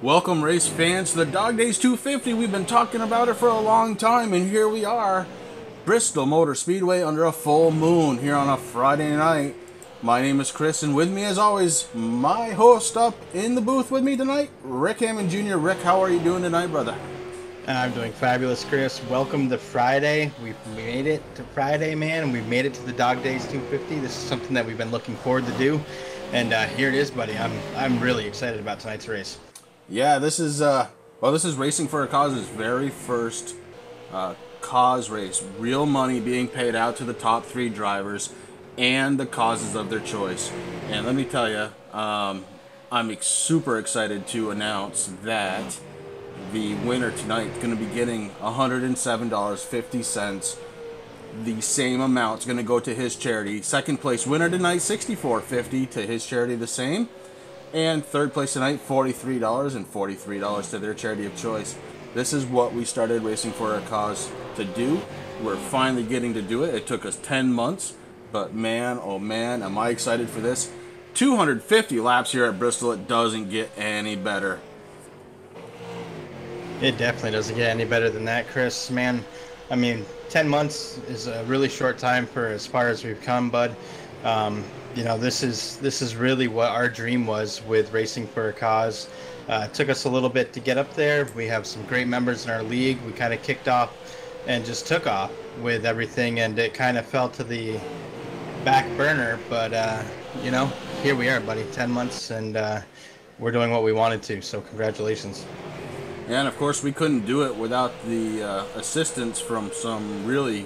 Welcome, race fans, to the Dog Days 250. We've been talking about it for a long time, and here we are. Bristol Motor Speedway under a full moon here on a Friday night. My name is Chris, and with me, as always, my host up in the booth with me tonight, Rick Hammond Jr. Rick, how are you doing tonight, brother? I'm doing fabulous, Chris. Welcome to Friday. We've made it to Friday, man, and we've made it to the Dog Days 250. This is something that we've been looking forward to do, and here it is, buddy. I'm really excited about tonight's race. Yeah, this is Racing for a Cause's very first cause race. Real money being paid out to the top three drivers and the causes of their choice. And let me tell you, I'm super excited to announce that the winner tonight is going to be getting $107.50. The same amount is going to go to his charity. Second place winner tonight, $64.50 to his charity, the same. And third place tonight, $43 and $43 to their charity of choice. This is what we started Racing for a Cause to do. We're finally getting to do it. It took us 10 months, but man, oh man, am I excited for this. 250 laps here at Bristol. It doesn't get any better. It definitely doesn't get any better than that, Chris. Man, I mean, 10 months is a really short time for as far as we've come, bud. You know, this is really what our dream was with Racing for a Cause. It took us a little bit to get up there. We have some great members in our league. We kind of kicked off and just took off with everything, and it kind of fell to the back burner. But, you know, here we are, buddy, 10 months, and we're doing what we wanted to, so congratulations. And, of course, we couldn't do it without the assistance from some really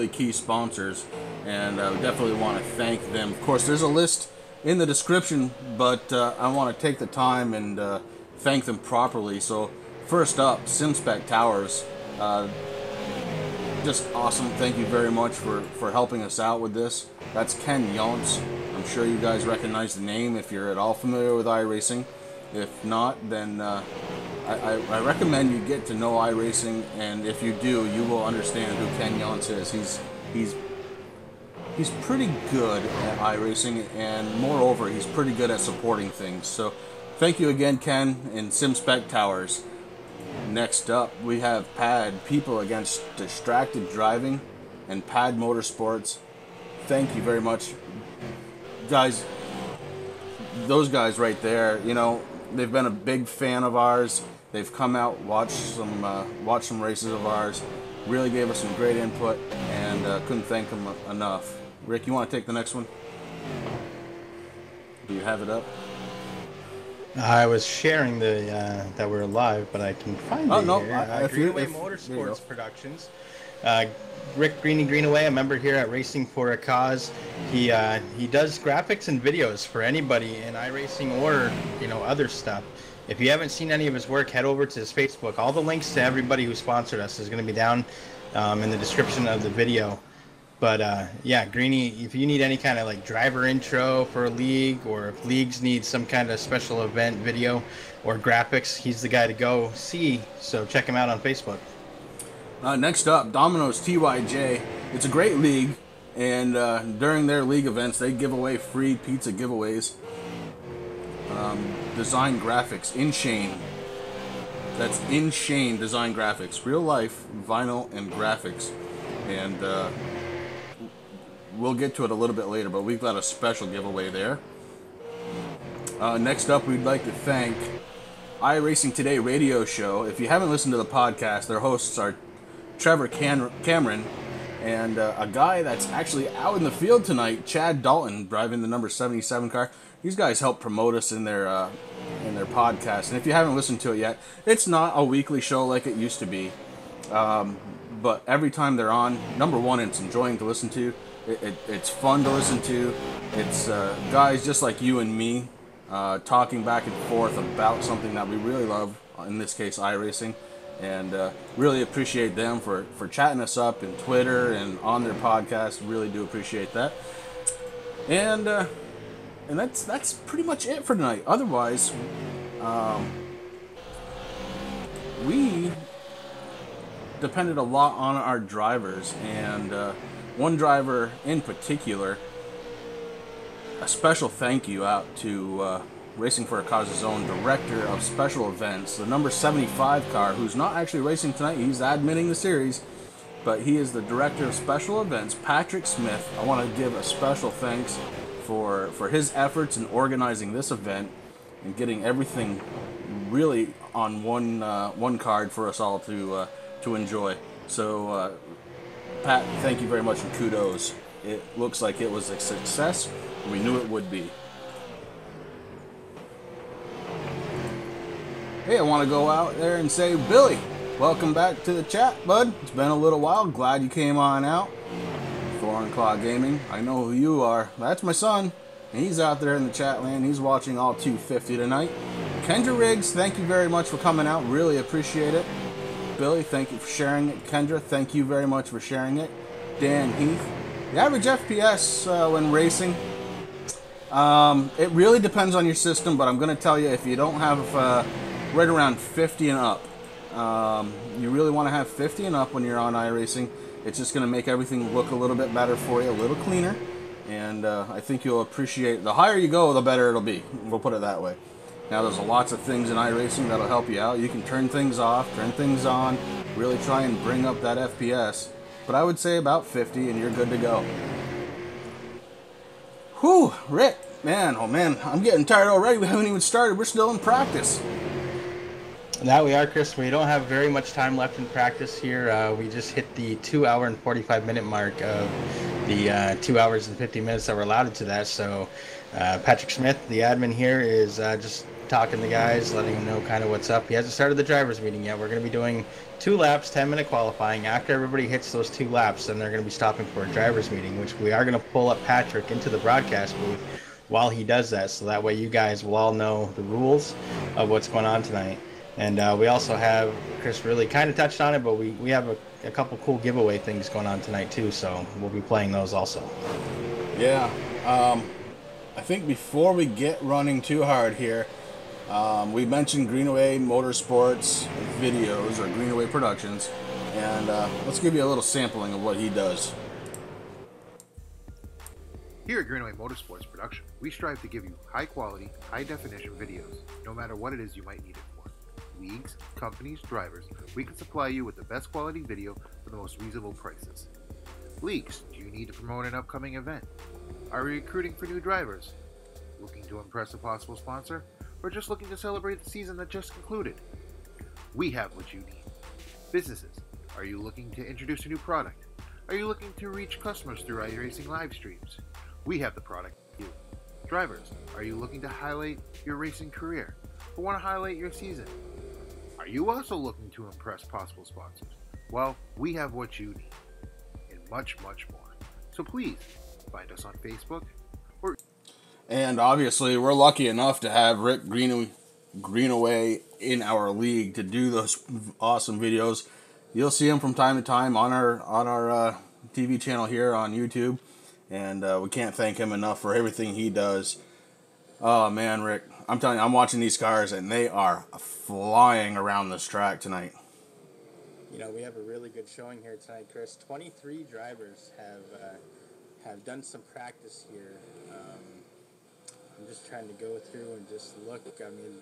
key sponsors, and I definitely want to thank them. Of course, there's a list in the description, but I want to take the time and thank them properly. So first up, Spec Towers, just awesome. Thank you very much for helping us out with this. That's Ken Yonts. I'm sure you guys recognize the name if you're at all familiar with iRacing. If not, then I recommend you get to know iRacing, and if you do, you will understand who Ken Yonts is. He's pretty good at iRacing, and moreover, he's pretty good at supporting things. So thank you again, Ken, and Spec Towers. Next up, we have PAD, People Against Distracted Driving, and PAD Motorsports. Thank you very much. Guys, those guys right there, you know, they've been a big fan of ours. They've come out, watched some races of ours, really gave us some great input, and couldn't thank them enough. Rick, you want to take the next one? Do you have it up? I was sharing the that we're live, but I can find it here. Greenaway Motorsports Productions. Rick Greenaway, a member here at Racing for a Cause. He does graphics and videos for anybody in iRacing or, you know, other stuff. If you haven't seen any of his work, head over to his Facebook. All the links to everybody who sponsored us is going to be down in the description of the video. But yeah, Greenie, if you need any kind of like driver intro for a league, or if leagues need some kind of special event video or graphics, he's the guy to go see. So check him out on Facebook. Next up, Domino's TYJ. It's a great league, and during their league events, they give away free pizza giveaways. Design graphics, InShane. That's InShane Design Graphics. Real life, vinyl, and graphics. And we'll get to it a little bit later, but we've got a special giveaway there. Next up, we'd like to thank iRacing Today radio show. If you haven't listened to the podcast, their hosts are Trevor Cameron and a guy that's actually out in the field tonight, Chad Dalton, driving the number 77 car. These guys help promote us in their podcast, and if you haven't listened to it yet, it's not a weekly show like it used to be, but every time they're on, number one, it's enjoying to listen to. It's fun to listen to. It's guys just like you and me talking back and forth about something that we really love, in this case iRacing, and really appreciate them for chatting us up in Twitter and on their podcast. Really do appreciate that. And that's pretty much it for tonight. Otherwise, we depended a lot on our drivers, and one driver in particular, a special thank you out to Racing for a Cause's own Director of Special Events, the number 75 car, who's not actually racing tonight. He's admitting the series, but he is the Director of Special Events, Patrick Smith. I want to give a special thanks for his efforts in organizing this event and getting everything really on one card for us all to enjoy. So, Pat, thank you very much and kudos. It looks like it was a success. We knew it would be. Hey, I want to go out there and say, Billy, welcome back to the chat, bud. It's been a little while. Glad you came on out. Foreign Claw Gaming, I know who you are. That's my son. He's out there in the chat land. He's watching all 250 tonight. Kendra Riggs, thank you very much for coming out. Really appreciate it. Billy, thank you for sharing it. Kendra, thank you very much for sharing it. Dan Heath. The average FPS when racing, it really depends on your system, but I'm going to tell you, if you don't have right around 50 and up, you really want to have 50 and up when you're on iRacing. It's just going to make everything look a little bit better for you, a little cleaner, and I think you'll appreciate, the higher you go, the better it'll be. We'll put it that way. Now, there's lots of things in iRacing that'll help you out. You can turn things off, turn things on, really try and bring up that FPS. But I would say about 50 and you're good to go. Whew, Rick, man, oh man, I'm getting tired already. We haven't even started. We're still in practice. Now we are, Chris. We don't have very much time left in practice here. We just hit the 2 hour and 45-minute mark of the 2 hours and 50 minutes that we're allotted to that. So Patrick Smith, the admin here, is just talking to guys, letting them know kind of what's up. He hasn't started the drivers meeting yet. We're going to be doing 2 laps, 10-minute qualifying. After everybody hits those 2 laps, then they're going to be stopping for a drivers meeting, which we are going to pull up Patrick into the broadcast booth while he does that, so that way you guys will all know the rules of what's going on tonight. And we also have, Chris really kind of touched on it, but we have a couple cool giveaway things going on tonight too, so we'll be playing those also. Yeah, I think before we get running too hard here, we mentioned Greenaway Motorsports videos, or Greenaway Productions, and let's give you a little sampling of what he does. Here at Greenaway Motorsports Production, we strive to give you high quality, high definition videos, no matter what it is you might need it for. Leagues, companies, drivers, we can supply you with the best quality video for the most reasonable prices. Leagues, do you need to promote an upcoming event? Are you recruiting for new drivers? Looking to impress a possible sponsor? Or just looking to celebrate the season that just concluded? We have what you need. Businesses, are you looking to introduce a new product? Are you looking to reach customers through iRacing live streams? We have the product for you. Drivers, are you looking to highlight your racing career or want to highlight your season? Are you also looking to impress possible sponsors? Well, we have what you need and much, much more. So please find us on Facebook or... And obviously, we're lucky enough to have Rick Greenaway in our league to do those awesome videos. You'll see him from time to time on our TV channel here on YouTube, and we can't thank him enough for everything he does. Oh man, Rick, I'm telling you, I'm watching these cars and they are flying around this track tonight. You know, we have a really good showing here tonight, Chris. 23 drivers have done some practice here. I'm just trying to go through and just look. I mean,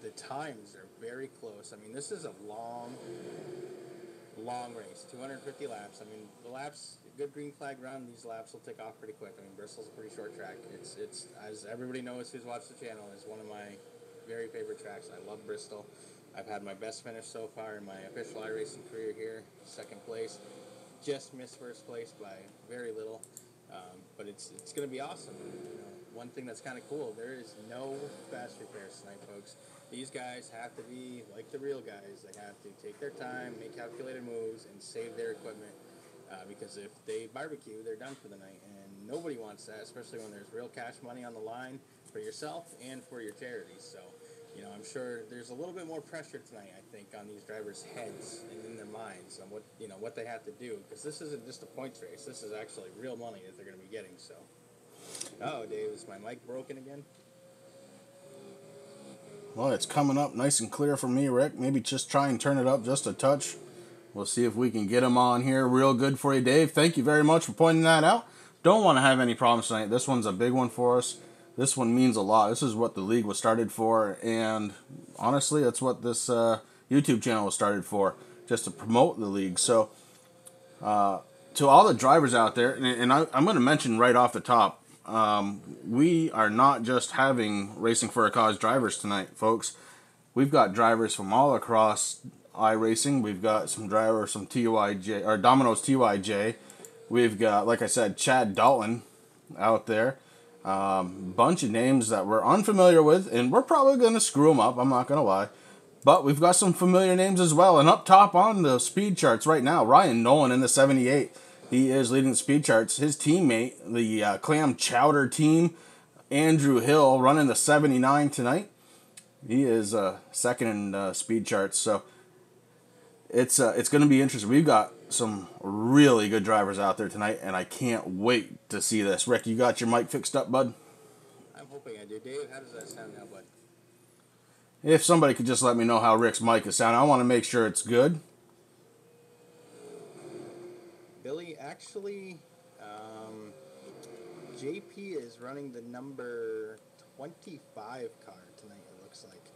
the times are very close. I mean, this is a long race, 250 laps. I mean, the laps, good green flag run, these laps will take off pretty quick. I mean, Bristol's a pretty short track. It's as everybody knows who's watched the channel, is one of my very favorite tracks. I love Bristol. I've had my best finish so far in my official iRacing career here, 2nd place. Just missed 1st place by very little, but it's going to be awesome. You know, one thing that's kind of cool, there is no fast repairs tonight, folks. These guys have to be like the real guys. They have to take their time, make calculated moves, and save their equipment, because if they barbecue, they're done for the night, and nobody wants that, especially when there's real cash money on the line for yourself and for your charities. So, you know, I'm sure there's a little bit more pressure tonight, I think, on these drivers' heads and in their minds on what they have to do, because this isn't just a points race. This is actually real money that they're going to be getting. So, oh, Dave, is my mic broken again? Well, it's coming up nice and clear for me, Rick. Maybe just try and turn it up just a touch. We'll see if we can get him on here real good for you, Dave. Thank you very much for pointing that out. Don't want to have any problems tonight. This one's a big one for us. This one means a lot. This is what the league was started for, and honestly, that's what this YouTube channel was started for, just to promote the league. So, to all the drivers out there, and I'm going to mention right off the top, we are not just having Racing for a Cause drivers tonight, folks. We've got drivers from all across iRacing. We've got some drivers from TYJ, or Domino's TYJ. We've got, like I said, Chad Dalton out there. Bunch of names that we're unfamiliar with, and we're probably going to screw them up, I'm not going to lie. But we've got some familiar names as well. And up top on the speed charts right now, Ryan Nolan in the 78. He is leading the speed charts. His teammate, the Clam Chowder team, Andrew Hill, running the 79 tonight. He is second in speed charts. So it's going to be interesting. We've got some really good drivers out there tonight, and I can't wait to see this. Rick, you got your mic fixed up, bud? I'm hoping I do. Dave, how does that sound now, bud? If somebody could just let me know how Rick's mic is sounding, I want to make sure it's good. Billy, actually, JP is running the number 25 car tonight, it looks like.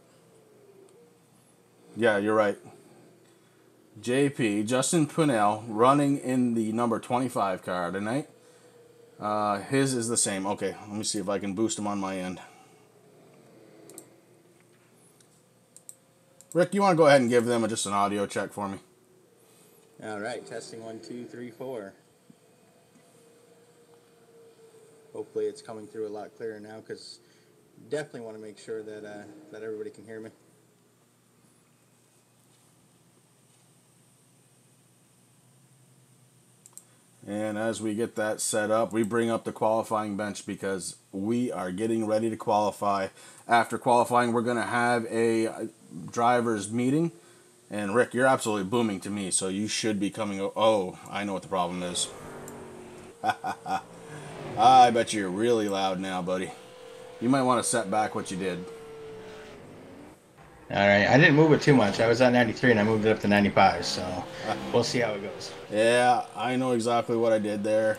Yeah, you're right. JP, Justin Punnell, running in the number 25 car tonight. His is the same. Okay, let me see if I can boost him on my end. Rick, you want to go ahead and give them just an audio check for me? All right, testing 1, 2, 3, 4. Hopefully it's coming through a lot clearer now, because definitely want to make sure that that everybody can hear me. And as we get that set up, we bring up the qualifying bench because we are getting ready to qualify. After qualifying, we're going to have a driver's meeting. And Rick, you're absolutely booming to me, so you should be coming. Oh, I know what the problem is. I bet you're really loud now, buddy. You might want to set back what you did. All right, I didn't move it too much. I was at 93 and I moved it up to 95, so we'll see how it goes. Yeah, I know exactly what I did there.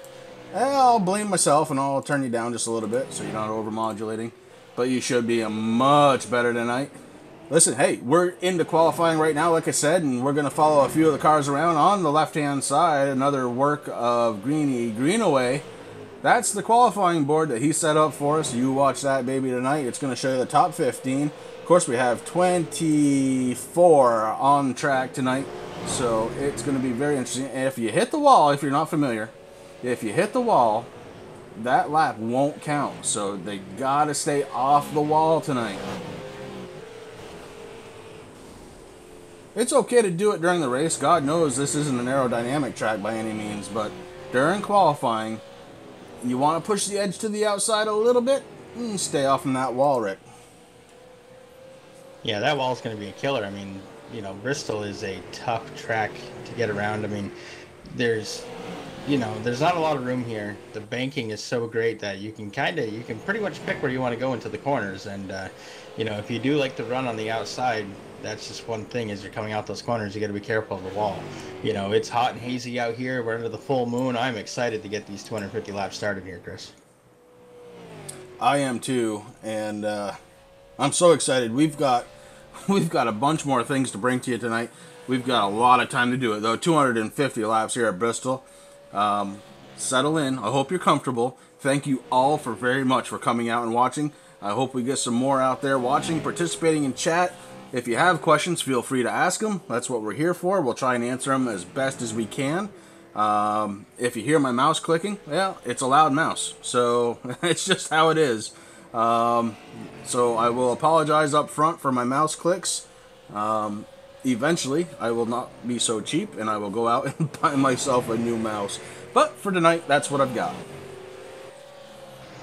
I'll blame myself and I'll turn you down just a little bit so you're not over-modulating. But you should be much better tonight. Listen, hey, we're into qualifying right now, like I said, and we're going to follow a few of the cars around. On the left-hand side, another work of Greenaway. That's the qualifying board that he set up for us. You watch that baby tonight. It's going to show you the top 15. Of course, we have 24 on track tonight, so it's going to be very interesting. And if you hit the wall, if you're not familiar, if you hit the wall, that lap won't count. So they got to stay off the wall tonight. It's okay to do it during the race. God knows this isn't an aerodynamic track by any means, but during qualifying, you want to push the edge to the outside a little bit and stay off from that wall, Rick. Yeah, that wall's going to be a killer. I mean, you know, Bristol is a tough track to get around. I mean, there's not a lot of room here. The banking is so great that you can pretty much pick where you want to go into the corners. And, you know, if you do like to run on the outside, that's just one thing. As you're coming out those corners, you got to be careful of the wall. You know, it's hot and hazy out here. We're under the full moon. I'm excited to get these 250 laps started here, Chris. I am too, and I'm so excited. We've got a bunch more things to bring to you tonight. We've got a lot of time to do it, though. 250 laps here at Bristol. Settle in. I hope you're comfortable. Thank you all very much for coming out and watching. I hope we get some more out there watching, participating in chat. If you have questions, feel free to ask them. That's what we're here for. We'll try and answer them as best as we can. If you hear my mouse clicking, well, it's a loud mouse. So it's just how it is. So I will apologize up front for my mouse clicks. Eventually, I will not be so cheap, and I will go out and buy myself a new mouse. But for tonight, that's what I've got.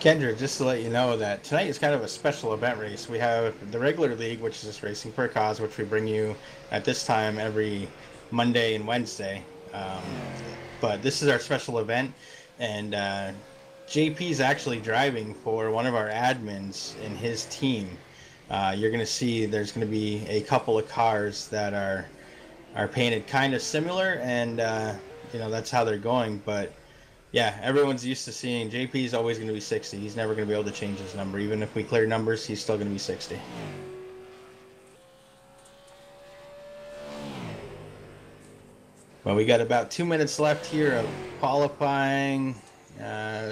Kendra, just to let you know that tonight is kind of a special event race. We have the regular league, which is just Racing for a Cause, which we bring you at this time every Monday and Wednesday. But this is our special event, and JP is actually driving for one of our admins in his team. You're going to see there's going to be a couple of cars that are painted kind of similar, and you know, that's how they're going. But Yeah, everyone's used to seeing JP's always going to be 60. He's never going to be able to change his number. Even if we clear numbers, he's still going to be 60. Well, we got about 2 minutes left here of qualifying.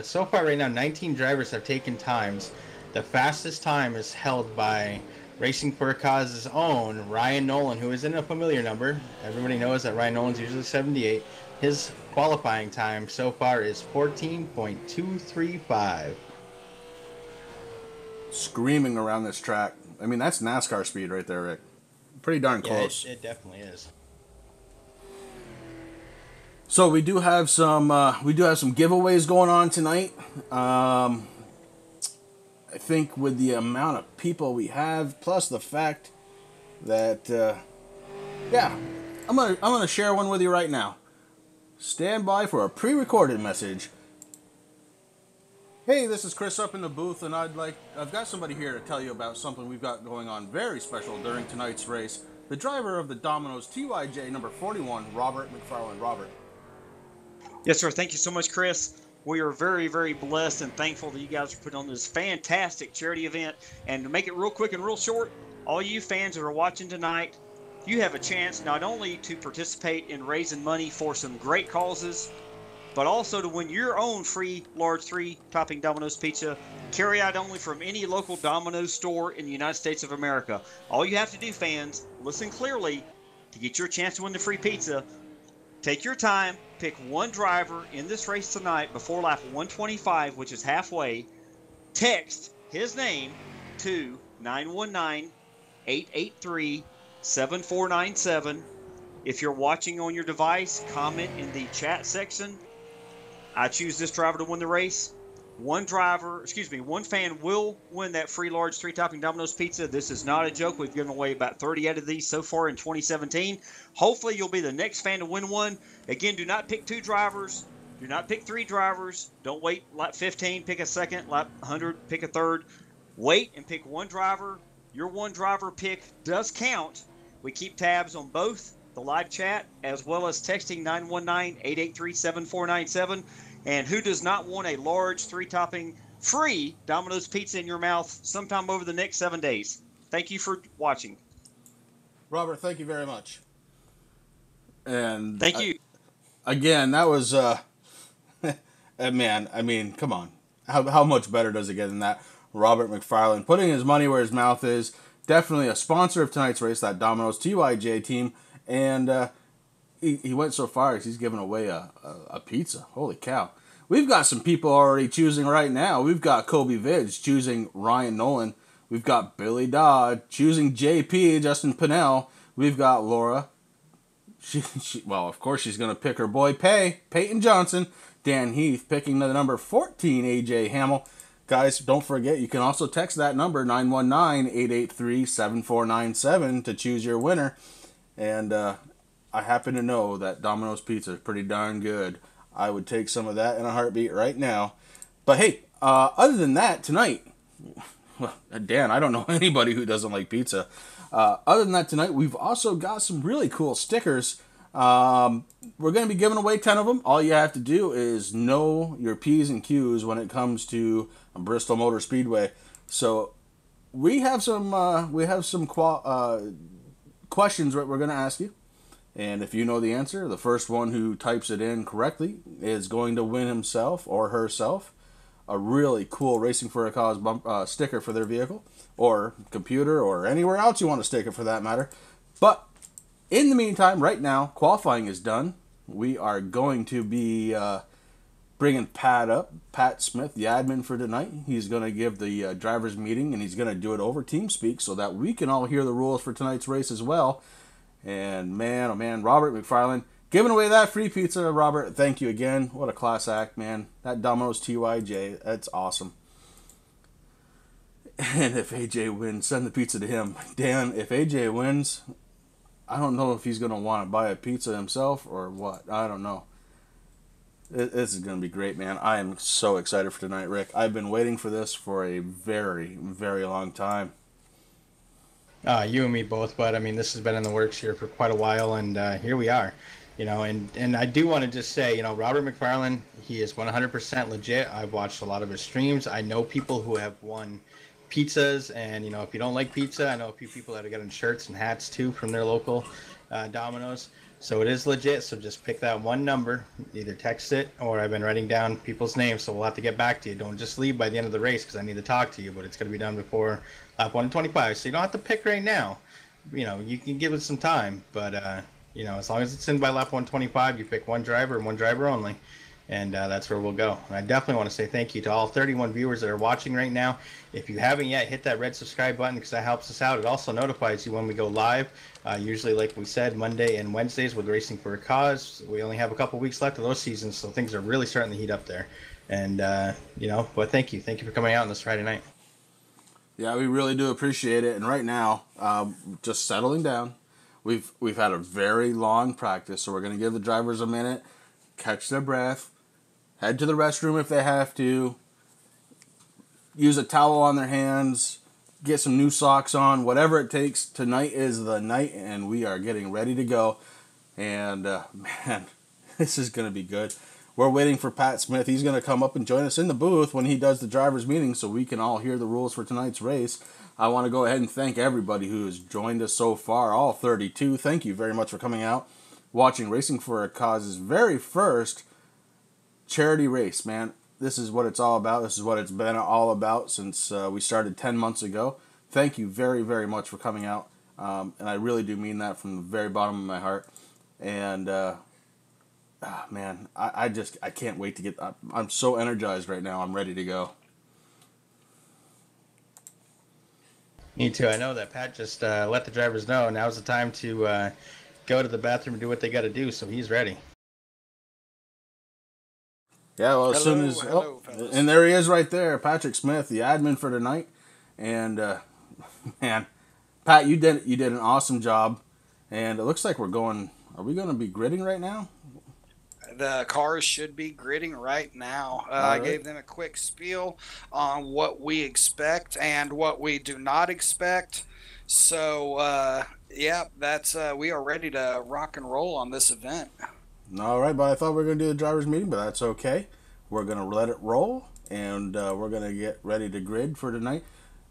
So far right now, 19 drivers have taken times. The fastest time is held by Racing for a Cause's own Ryan Nolan, who is in a familiar number. Everybody knows that Ryan Nolan's usually 78. His qualifying time so far is 14.235. Screaming around this track. I mean, that's NASCAR speed right there, Rick. Pretty darn close. Yeah, it definitely is. So we do have some giveaways going on tonight. I think with the amount of people we have, plus the fact that I'm gonna share one with you right now. Stand by for a pre-recorded message. Hey, this is Chris up in the booth, and I've got somebody here to tell you about something we've got going on very special during tonight's race. The driver of the Domino's TYJ number 41, Robert McFarland. Robert. Yes, sir. Thank you so much, Chris. We are very, very blessed and thankful that you guys are putting on this fantastic charity event. And to make it real quick and real short, all you fans that are watching tonight, you have a chance not only to participate in raising money for some great causes, but also to win your own free large 3-topping Domino's pizza, carry out only from any local Domino's store in the United States of America. All you have to do, fans, listen clearly, to get your chance to win the free pizza, take your time, pick one driver in this race tonight before lap 125, which is halfway. Text his name to 919-883-7497. If you're watching on your device, comment in the chat section. I choose this driver to win the race. One fan will win that free large 3-topping Domino's pizza. This is not a joke. We've given away about 30 out of these so far in 2017. Hopefully you'll be the next fan to win one. Again, do not pick 2 drivers. Do not pick 3 drivers. Don't wait lap 15, pick a second. Lap 100, pick a third. Wait and pick one driver. Your one driver pick does count. We keep tabs on both the live chat as well as texting 919-883-7497. And who does not want a large 3-topping free Domino's pizza in your mouth sometime over the next 7 days? Thank you for watching. Robert, thank you very much. And thank you. Again, that was man, I mean, come on. How much better does it get than that? Robert McFarland putting his money where his mouth is. Definitely a sponsor of tonight's race, that Domino's TYJ team. And he went so far as he's giving away a pizza. Holy cow. We've got some people already choosing right now. We've got Kobe Vidge choosing Ryan Nolan. We've got Billy Dodd choosing JP, Justin Pinnell. We've got Laura. Well, of course she's going to pick her boy Peyton Johnson. Dan Heath picking the number 14, AJ Hamill. Guys, don't forget, you can also text that number, 919-883-7497, to choose your winner. And I happen to know that Domino's pizza is pretty darn good. I would take some of that in a heartbeat right now. But hey, other than that, tonight, well, Dan, I don't know anybody who doesn't like pizza. Other than that, tonight, we've also got some really cool stickers. We're going to be giving away 10 of them. All you have to do is know your P's and Q's when it comes to Bristol Motor Speedway. So we have some questions that we're going to ask you. And if you know the answer, the first one who types it in correctly is going to win himself or herself a really cool Racing for a Cause sticker for their vehicle or computer or anywhere else you want to stick it for that matter. But in the meantime, right now, qualifying is done. We are going to be bringing Pat up, Pat Smith, the admin for tonight. He's going to give the drivers meeting, and he's going to do it over TeamSpeak so that we can all hear the rules for tonight's race as well. And man, oh man, Robert McFarland giving away that free pizza. Robert, thank you again. What a class act, man. That Domino's TYJ, that's awesome. And if AJ wins, send the pizza to him. Dan, if AJ wins, I don't know if he's going to want to buy a pizza himself or what. I don't know. This is going to be great, man. I am so excited for tonight, Rick. I've been waiting for this for a very, very long time. You and me both, but I mean, this has been in the works here for quite a while, and here we are. You know, and I do want to just say, you know, Robert McFarlane, he is 100% legit. I've watched a lot of his streams. I know people who have won pizzas, and, you know, if you don't like pizza, I know a few people that have gotten shirts and hats too from their local Domino's. So it is legit. So just pick that one number, either text it, or I've been writing down people's names, so we'll have to get back to you. Don't just leave by the end of the race, because I need to talk to you, but it's going to be done before lap 125. So you don't have to pick right now. You know, you can give it some time, but you know, as long as it's in by lap 125, you pick one driver and one driver only, and that's where we'll go. And I definitely want to say thank you to all 31 viewers that are watching right now. If you haven't yet, hit that red subscribe button, because that helps us out. It also notifies you when we go live, usually, like we said, Monday and Wednesdays with Racing for a Cause. We only have a couple weeks left of those seasons, so things are really starting to heat up there. And, you know, but thank you. Thank you for coming out on this Friday night. Yeah, we really do appreciate it. And right now, just settling down. We've had a very long practice, so we're going to give the drivers a minute, catch their breath, head to the restroom if they have to, use a towel on their hands, get some new socks on, whatever it takes. Tonight is the night, and we are getting ready to go. And, man, this is going to be good. We're waiting for Pat Smith. He's going to come up and join us in the booth when he does the drivers' meeting, so we can all hear the rules for tonight's race. I want to go ahead and thank everybody who has joined us so far, all 32. Thank you very much for coming out, watching Racing for a Cause's very first charity race, man. This is what it's all about. This is what it's been all about since we started 10 months ago. Thank you very, very much for coming out, and I really do mean that from the very bottom of my heart. And, man, I can't wait to get up. I'm so energized right now. I'm ready to go. Me too. I know that Pat just let the drivers know now's the time to go to the bathroom and do what they got to do, so he's ready. Yeah, well, as soon as... and there he is right there, Patrick Smith, the admin for tonight. And, man, Pat, you did an awesome job. And it looks like we're going... Are we going to be gridding right now? The cars should be gridding right now. Right. I gave them a quick spiel on what we expect and what we do not expect. So, yeah, that's we are ready to rock and roll on this event. All right, but I thought we were going to do the driver's meeting, but that's okay. We're going to let it roll, and we're going to get ready to grid for tonight.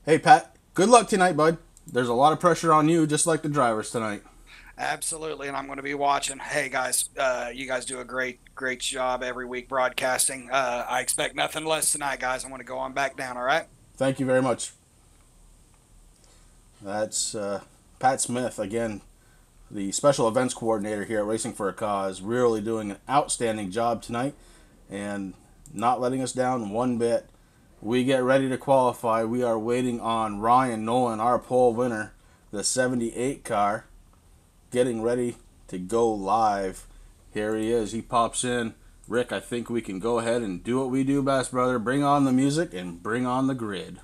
Hey, Pat, good luck tonight, bud. There's a lot of pressure on you, just like the drivers tonight. Absolutely, and I'm going to be watching. Hey, guys, you guys do a great job every week broadcasting. I expect nothing less tonight, guys. I'm going to go on back down, all right? Thank you very much. That's Pat Smith, again, the special events coordinator here at Racing for a Cause, really doing an outstanding job tonight and not letting us down one bit. We get ready to qualify. We are waiting on Ryan Nolan, our pole winner, the 78 car, getting ready to go live. Here he is. He pops in. Rick, I think we can go ahead and do what we do best, brother. Bring on the music and bring on the grid.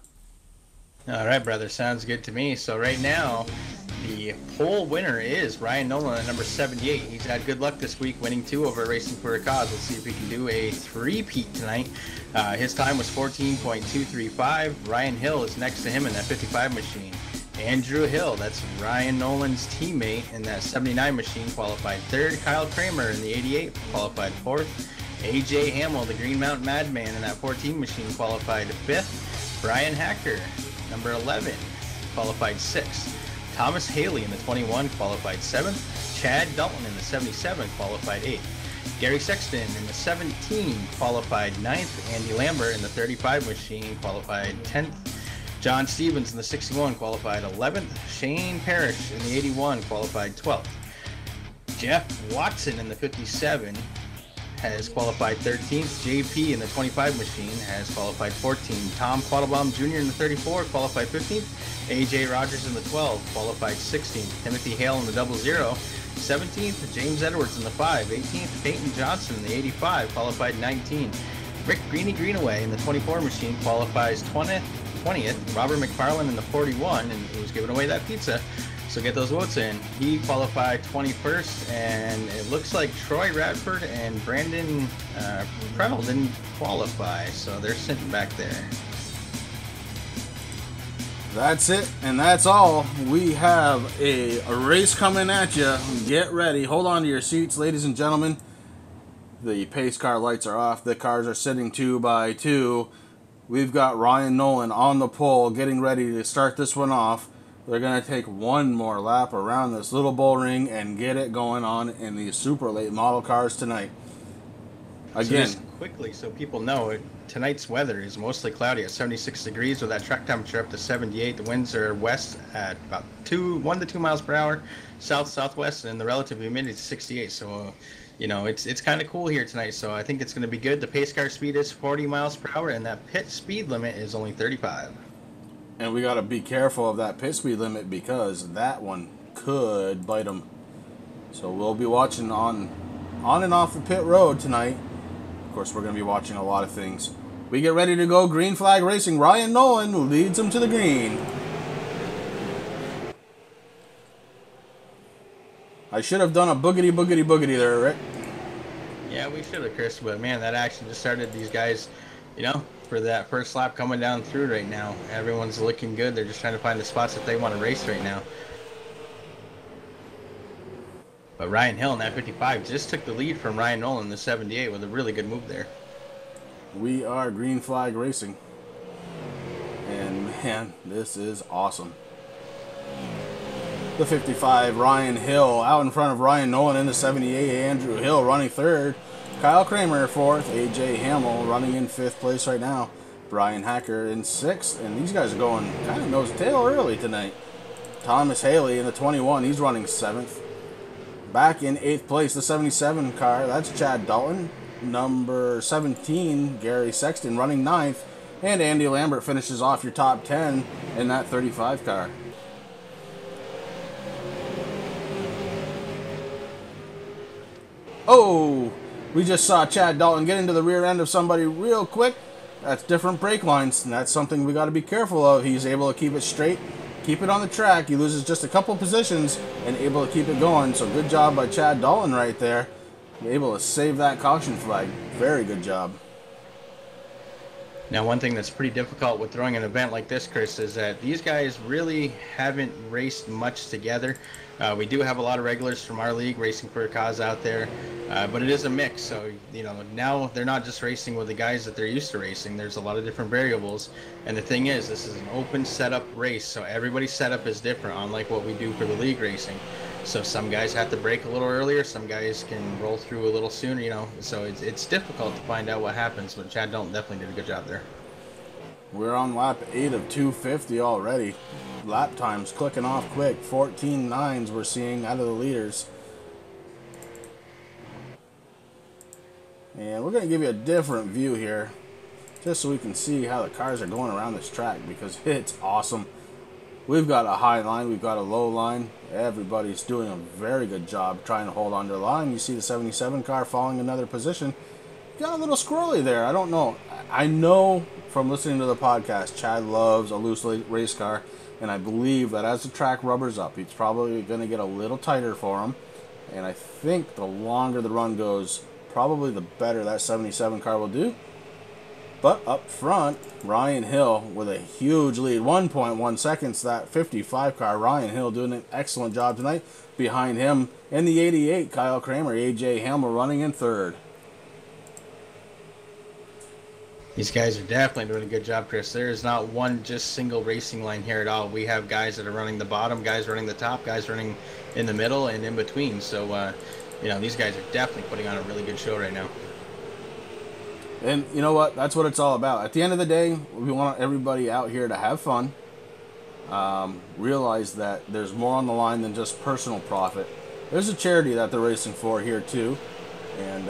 All right, brother. Sounds good to me. So right now, the pole winner is Ryan Nolan at number 78. He's had good luck this week, winning 2 over Racing for a Cause. Let's see if we can do a 3-peat tonight. His time was 14.235. Ryan Hill is next to him in that 55 machine. Andrew Hill, that's Ryan Nolan's teammate in that 79 machine, qualified 3rd. Kyle Kramer in the 88 qualified 4th. AJ Hamill, the Green Mountain Madman in that 14 machine, qualified 5th. Brian Hacker, number 11, qualified 6th. Thomas Haley in the 21 qualified 7th. Chad Dalton in the 77 qualified 8th. Gary Sexton in the 17 qualified 9th. Andy Lambert in the 35 machine qualified 10th. John Stevens in the 61 qualified 11th. Shane Parrish in the 81 qualified 12th. Jeff Watson in the 57 has qualified 13th. JP in the 25 machine has qualified 14th. Tom Quattlebaum Jr. in the 34 qualified 15th. AJ Rogers in the 12 qualified 16th. Timothy Hale in the 00 17th. James Edwards in the 5 18th. Peyton Johnson in the 85 qualified 19th. Rick Greenaway in the 24 machine qualifies 20th. Robert McFarlane in the 41, and he was giving away that pizza, so get those votes in. He qualified 21st, and it looks like Troy Radford and Brandon Preble didn't qualify, so they're sitting back there. That's it, and that's all. We have a race coming at you. Get ready. Hold on to your seats, ladies and gentlemen. The pace car lights are off. The cars are sitting 2 by 2. We've got Ryan Nolan on the pole getting ready to start this one off. They're going to take one more lap around this little bull ring and get it going on in these super late model cars tonight. Again, so just quickly, so people know, tonight's weather is mostly cloudy at 76 degrees with that track temperature up to 78. The winds are west at about 1 to 2 miles per hour, southwest, and the relative humidity is 68. So, you know, it's kind of cool here tonight. So I think it's going to be good. The pace car speed is 40 miles per hour, and that pit speed limit is only 35. And we got to be careful of that pit speed limit because that one could bite them. So we'll be watching on and off the pit road tonight. Of course, we're going to be watching a lot of things. We get ready to go. Green flag racing. Ryan Nolan leads them to the green. I should have done a boogity there, Rick. Yeah, we should have, Chris. But man, that action just started. These guys, you know, for that first lap coming down through right now. Everyone's looking good. They're just trying to find the spots that they want to race right now. But Ryan Hill in that 55 just took the lead from Ryan Nolan in the 78 with a really good move there. We are green flag racing. And man, this is awesome. The 55, Ryan Hill out in front of Ryan Nolan in the 78. Andrew Hill running third. Kyle Kramer fourth. AJ Hamill running in fifth place right now. Brian Hacker in sixth. And these guys are going kind of nose to tail early tonight. Thomas Haley in the 21. He's running seventh. Back in 8th place, the 77 car, that's Chad Dalton. Number 17, Gary Sexton, running 9th. And Andy Lambert finishes off your top 10 in that 35 car. Oh, we just saw Chad Dalton get into the rear end of somebody real quick. That's different brake lines, and that's something we got to be careful of. He's able to keep it straight. Keep it on the track. He loses just a couple positions and able to keep it going. So good job by Chad Dalton right there. Able to save that caution flag. Very good job. Now, one thing that's pretty difficult with throwing an event like this, Chris, is that these guys really haven't raced much together. We do have a lot of regulars from our league racing for a cause out there, but it is a mix. So, you know, now they're not just racing with the guys that they're used to racing. There's a lot of different variables. And the thing is, this is an open setup race, so everybody's setup is different, unlike what we do for the league racing. So some guys have to brake a little earlier, some guys can roll through a little sooner, you know. So it's difficult to find out what happens, but Chad Dalton definitely did a good job there. We're on lap 8 of 250 already. Lap times clicking off quick. 14.9s we're seeing out of the leaders. And we're going to give you a different view here, just so we can see how the cars are going around this track, because it's awesome. We've got a high line, we've got a low line. Everybody's doing a very good job trying to hold on to the line. You see the 77 car falling another position. Got a little squirrely there. I don't know. I know from listening to the podcast, Chad loves a loose race car, and I believe that as the track rubbers up, it's probably going to get a little tighter for him. And I think the longer the run goes, probably the better that 77 car will do. But up front, Ryan Hill with a huge lead, 1.1 seconds. That 55 car, Ryan Hill doing an excellent job tonight. Behind him in the 88, Kyle Kramer, AJ Hamill running in third. These guys are definitely doing a good job, Chris. There is not one just single racing line here at all. We have guys that are running the bottom, guys running the top, guys running in the middle and in between. So, you know, these guys are definitely putting on a really good show right now. And you know what? That's what it's all about. At the end of the day, we want everybody out here to have fun. Realize that there's more on the line than just personal profit. There's a charity that they're racing for here too. And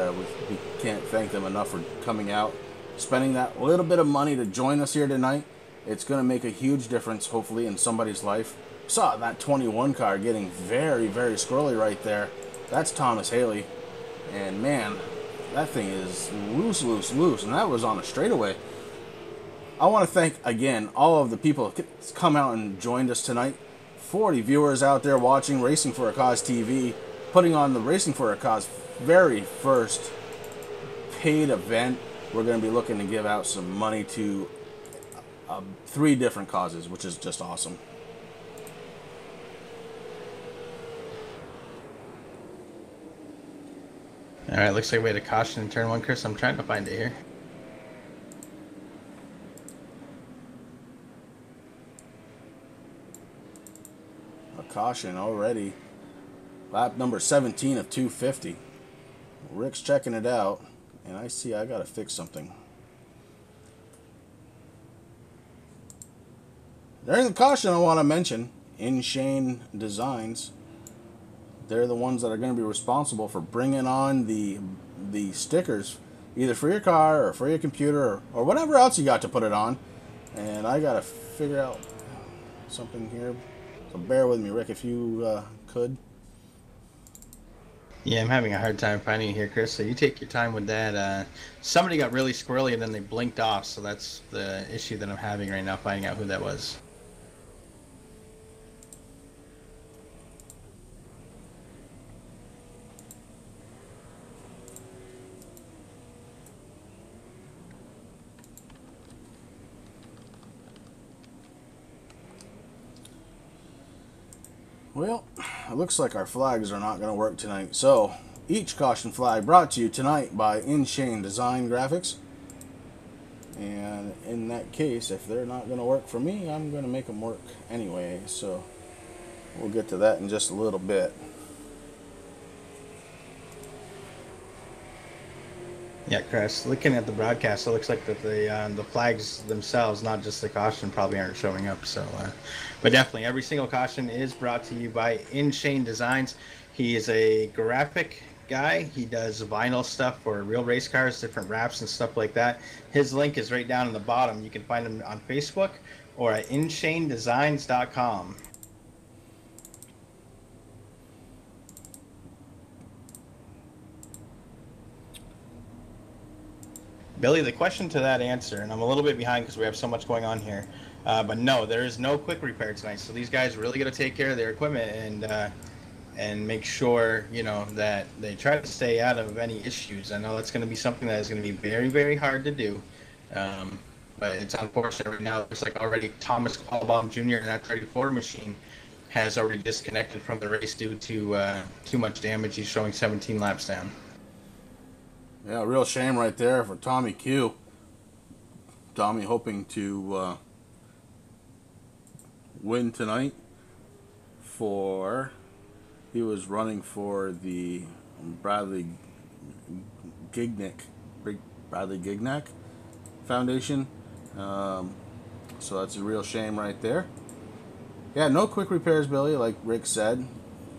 we can't thank them enough for coming out, spending that little bit of money to join us here tonight. It's going to make a huge difference, hopefully, in somebody's life. Saw that 21 car getting very, very squirrely right there. That's Thomas Haley. And man, that thing is loose. And that was on a straightaway. I want to thank, again, all of the people that's come out and joined us tonight. 40 viewers out there watching Racing for a Cause TV, putting on the Racing for a Cause very first paid event. We're going to be looking to give out some money to 3 different causes, which is just awesome. All right, looks like we had a caution in turn 1, Chris. I'm trying to find it here. A caution already. Lap number 17 of 250. Rick's checking it out, and I see I got to fix something. During the caution, I want to mention InShane Designs. They're the ones that are going to be responsible for bringing on the stickers, either for your car or for your computer or whatever else you got to put it on. And I got to figure out something here. So bear with me, Rick, if you could. Yeah, I'm having a hard time finding it here, Chris. So you take your time with that. Somebody got really squirrely and then they blinked off. So that's the issue that I'm having right now, finding out who that was. Well, it looks like our flags are not going to work tonight. So, each caution flag brought to you tonight by InShane Design Graphics. And in that case, if they're not going to work for me, I'm going to make them work anyway. So, we'll get to that in just a little bit. Yeah, Chris, looking at the broadcast, it looks like that the flags themselves, not just the caution, probably aren't showing up. So, but definitely, every single caution is brought to you by InShane Designs. He is a graphic guy. He does vinyl stuff for real race cars, different wraps and stuff like that. His link is right down in the bottom. You can find him on Facebook or at InShaneDesigns.com. Billy, the question to that answer, and I'm a little bit behind because we have so much going on here, but no, there is no quick repair tonight. So these guys really got to take care of their equipment and make sure, you know, that they try to stay out of any issues. I know that's going to be something that is going to be very, very hard to do, but it's unfortunate right now. It's like already Thomas Qualbaum Jr. in that 34 machine has already disconnected from the race due to too much damage. He's showing 17 laps down. Yeah, real shame right there for Tommy Q. Tommy hoping to win tonight he was running for the Bradley Gignac Foundation. So that's a real shame right there. Yeah, no quick repairs, Billy, like Rick said.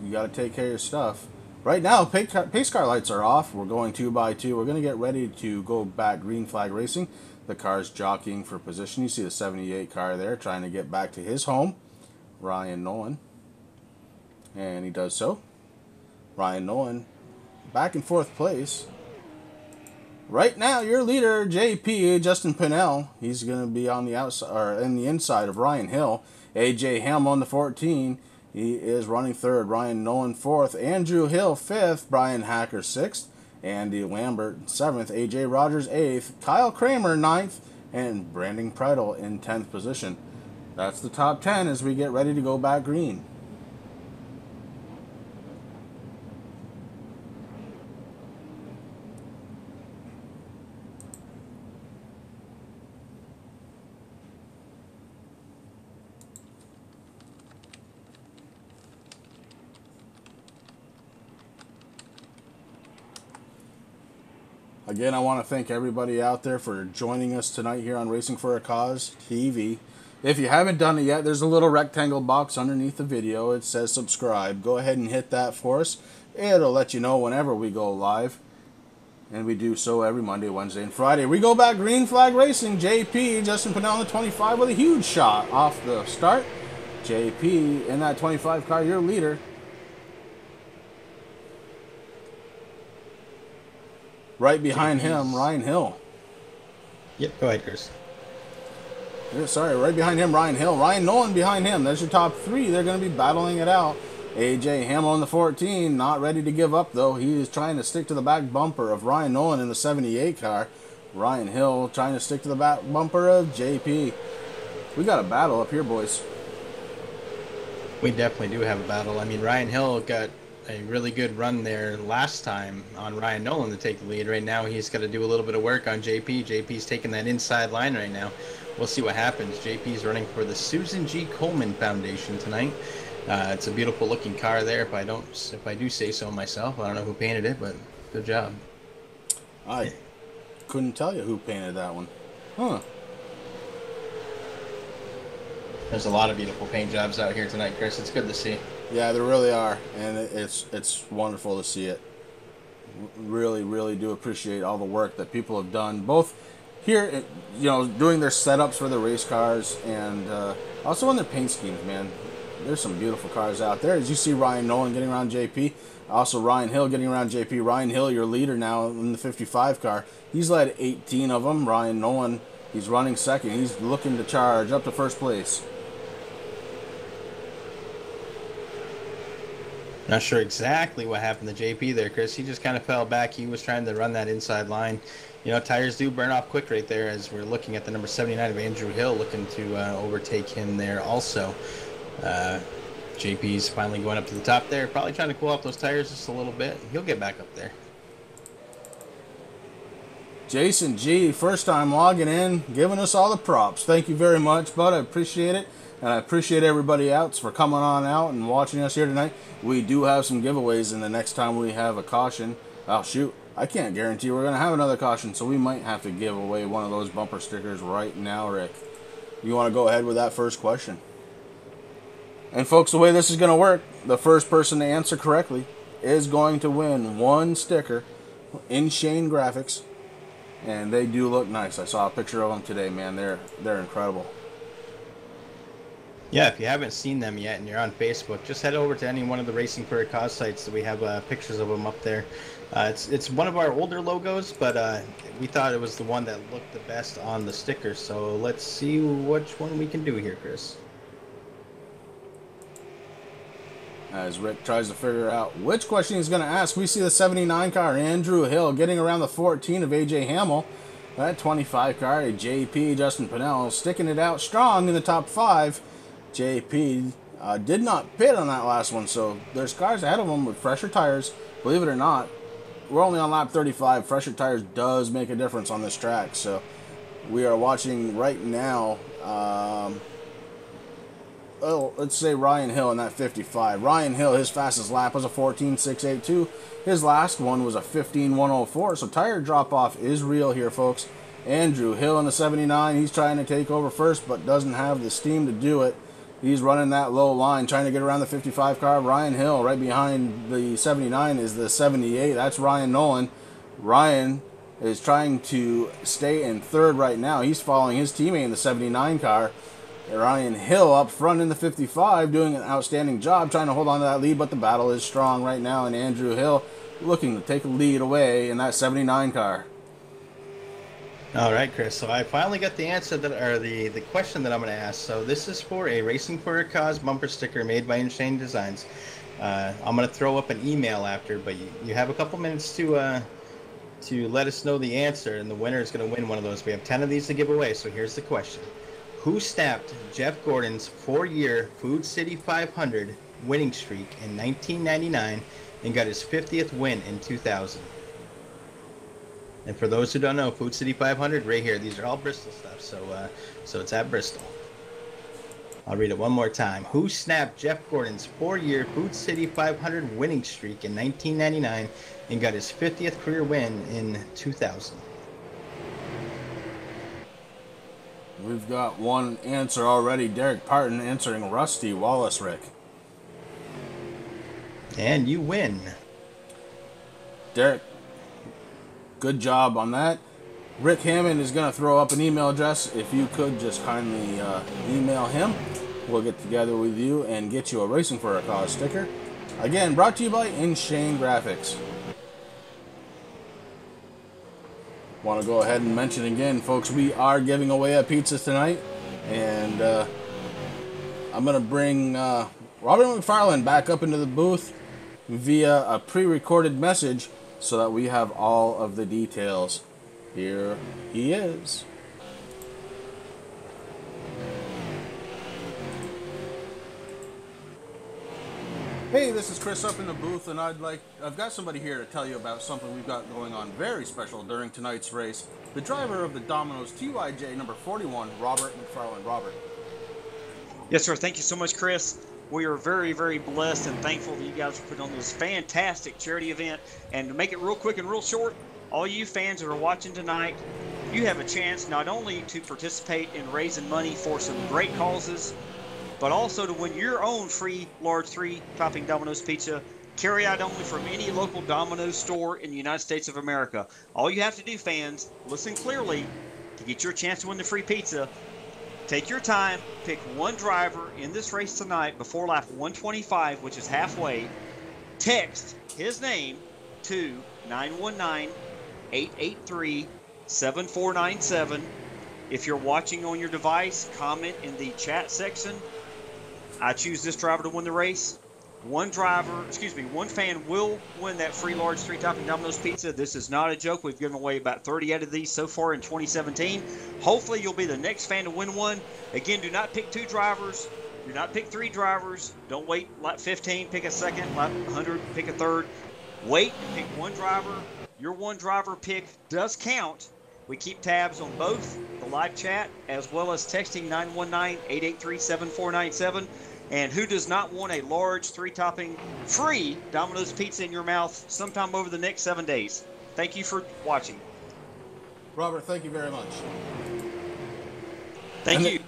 You got to take care of your stuff. Right now, pace car lights are off. We're going 2x2. We're going to get ready to go back green flag racing. The car's jockeying for position. You see the 78 car there trying to get back to his home, Ryan Nolan. And he does so. Ryan Nolan back in 4th place. Right now, your leader, JP, Justin Pinnell, he's going to be on the outside or in the inside of Ryan Hill. AJ Ham on the 14. He is running 3rd. Ryan Nolan 4th. Andrew Hill 5th. Brian Hacker 6th. Andy Lambert 7th. AJ Rogers 8th. Kyle Kramer 9th. And Brandon Preidel in 10th position. That's the top 10 as we get ready to go back green. Again, I want to thank everybody out there for joining us tonight here on Racing for a Cause TV. If you haven't done it yet, there's a little rectangle box underneath the video. It says subscribe. Go ahead and hit that for us. It'll let you know whenever we go live. And we do so every Monday, Wednesday, and Friday. We go back green flag racing. JP, Justin Pinnell on the 25 with a huge shot off the start. JP in that 25 car, your leader. Right behind him, Ryan Hill. Yep, go ahead, Chris. Yeah, sorry, right behind him, Ryan Hill. Ryan Nolan behind him. There's your top 3. They're going to be battling it out. AJ Hamill on the 14, not ready to give up, though. He is trying to stick to the back bumper of Ryan Nolan in the 78 car. Ryan Hill trying to stick to the back bumper of JP. We got a battle up here, boys. We definitely do have a battle. I mean, Ryan Hill got a really good run there last time on Ryan Nolan to take the lead. Right now, he's got to do a little bit of work on JP. JP's taking that inside line right now. We'll see what happens. JP's running for the Susan G. Komen Foundation tonight. It's a beautiful looking car there. If I do say so myself, I don't know who painted it, but good job. I couldn't tell you who painted that one. Huh. There's a lot of beautiful paint jobs out here tonight, Chris. It's good to see. Yeah, there really are, and it's wonderful to see it. Really, really do appreciate all the work that people have done, both here, doing their setups for the race cars, and also in their paint schemes, man. There's some beautiful cars out there. As you see Ryan Nolan getting around JP, also Ryan Hill getting around JP. Ryan Hill, your leader now in the 55 car. He's led 18 of them. Ryan Nolan, he's running second. He's looking to charge up to first place. Not sure exactly what happened to JP there, Chris. He just kind of fell back. He was trying to run that inside line. Tires do burn off quick right there as we're looking at the number 79 of Andrew Hill looking to overtake him there also. JP's finally going up to the top there. Probably trying to cool off those tires just a little bit. He'll get back up there. Jason G, first time logging in, giving us all the props. Thank you very much, bud. I appreciate it. And I appreciate everybody else for coming on out and watching us here tonight. We do have some giveaways in the next time we have a caution. Oh, shoot. I can't guarantee we're going to have another caution, so we might have to give away one of those bumper stickers right now, Rick. You want to go ahead with that first question? And, folks, the way this is going to work, the first person to answer correctly is going to win one sticker, InShane Graphics. And they do look nice. I saw a picture of them today, man. They're incredible. Yeah, if you haven't seen them yet and you're on Facebook, just head over to any one of the Racing for a Cause sites that we have pictures of them up there. It's one of our older logos, but we thought it was the one that looked the best on the sticker. So let's see which one we can do here, Chris. As Rick tries to figure out which question he's going to ask, we see the 79 car, Andrew Hill, getting around the 14 of AJ Hamill. That 25 car, JP, Justin Pinnell, sticking it out strong in the top 5. JP did not pit on that last one, so there's cars ahead of him with fresher tires. Believe it or not, we're only on lap 35. Fresher tires does make a difference on this track, so we are watching right now. Let's say Ryan Hill in that 55. Ryan Hill, his fastest lap was a 14.682. His last one was a 15.104, so tire drop-off is real here, folks. Andrew Hill in the 79, he's trying to take over first, but doesn't have the steam to do it. He's running that low line, trying to get around the 55 car. Ryan Hill, right behind the 79, is the 78. That's Ryan Nolan. Ryan is trying to stay in third right now. He's following his teammate in the 79 car. Ryan Hill up front in the 55, doing an outstanding job, trying to hold on to that lead, but the battle is strong right now, and Andrew Hill looking to take a lead away in that 79 car. All right, Chris. So I finally got the answer the question that I'm going to ask. So this is for a Racing for a Cause bumper sticker made by InShane Designs. I'm going to throw up an email after, but you have a couple minutes to let us know the answer, and the winner is going to win one of those. We have 10 of these to give away. So here's the question: who snapped Jeff Gordon's 4-year Food City 500 winning streak in 1999 and got his 50th win in 2000? And for those who don't know, Food City 500, right here. These are all Bristol stuff, so it's at Bristol. I'll read it one more time. Who snapped Jeff Gordon's 4-year Food City 500 winning streak in 1999 and got his 50th career win in 2000? We've got one answer already. Derek Parton answering Rusty Wallace, Rick. And you win. Derek, good job on that. Rick Hammond is going to throw up an email address. If you could just kindly email him, we'll get together with you and get you a Racing for a Cause sticker. Again, brought to you by InShane Graphics. Want to go ahead and mention again, folks, we are giving away a pizza tonight. And I'm going to bring Robert McFarland back up into the booth via a pre-recorded message so that we have all of the details. Here he is. Hey, this is Chris up in the booth, and I've got somebody here to tell you about something we've got going on very special during tonight's race. The driver of the Domino's TYJ number 41, Robert McFarland. Robert. Yes, sir. Thank you so much, Chris. We are very, very blessed and thankful that you guys are putting on this fantastic charity event. And to make it real quick and real short, all you fans that are watching tonight, you have a chance not only to participate in raising money for some great causes, but also to win your own free large 3-topping Domino's pizza, carry out only from any local Domino's store in the United States of America. All you have to do, fans, listen clearly, to get your chance to win the free pizza. Take your time, pick one driver in this race tonight before lap 125, which is halfway. Text his name to 919-883-7497. If you're watching on your device, comment in the chat section. I choose this driver to win the race. One fan will win that free large 3-topping Domino's pizza. This is not a joke. We've given away about 30 out of these so far in 2017. Hopefully you'll be the next fan to win one. Again, do not pick 2 drivers. Do not pick 3 drivers. Don't wait lap 15, pick a second. Lap 100, pick a third. Wait and pick one driver. Your one driver pick does count. We keep tabs on both the live chat as well as texting 919-883-7497. And who does not want a large 3-topping free Domino's pizza in your mouth sometime over the next 7 days? Thank you for watching. Robert, thank you very much. Thank you.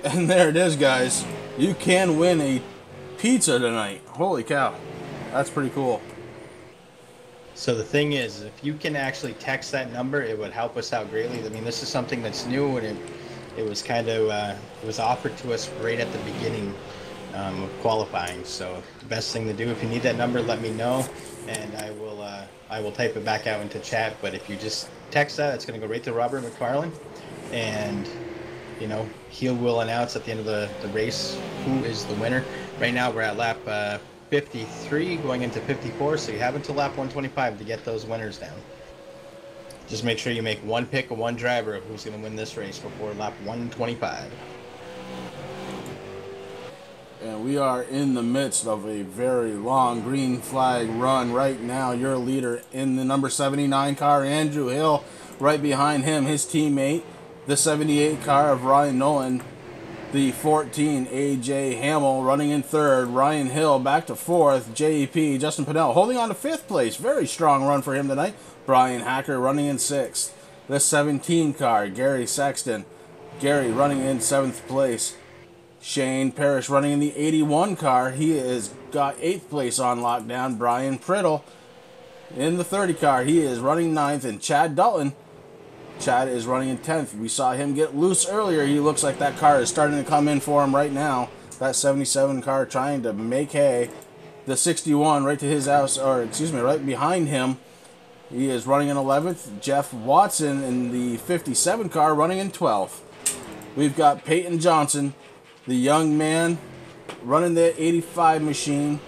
And there it is, guys. You can win a pizza tonight. Holy cow. That's pretty cool. So the thing is, if you can actually text that number, it would help us out greatly. I mean, this is something that's new, and it was kind of it was offered to us right at the beginning of qualifying. So the best thing to do, if you need that number, let me know, and I will type it back out into chat. But if you just text that, it's going to go right to Robert McFarland, and you know, he will announce at the end of the race who is the winner. Right now we're at lap 53 going into 54, so you have until lap 125 to get those winners down. Just make sure you make one pick of one driver of who's going to win this race before lap 125. And we are in the midst of a very long green flag run right now. Your leader in the number 79 car, Andrew Hill. Right behind him, his teammate, the 78 car of Ryan Nolan. The 14, A.J. Hamill running in third. Ryan Hill back to fourth. JP, Justin Pinnell holding on to fifth place. Very strong run for him tonight. Brian Hacker running in sixth. The 17 car, Gary Sexton. Gary running in seventh place. Shane Parrish running in the 81 car. He has got 8th place on lockdown. Brian Priddle in the 30 car. He is running 9th. And Chad Dutton, Chad is running in 10th. We saw him get loose earlier. He looks like that car is starting to come in for him right now. That 77 car trying to make hay. The 61 right to his house, or excuse me, right behind him. He is running in 11th. Jeff Watson in the 57 car running in 12th. We've got Peyton Johnson, the young man, running the 85 machine.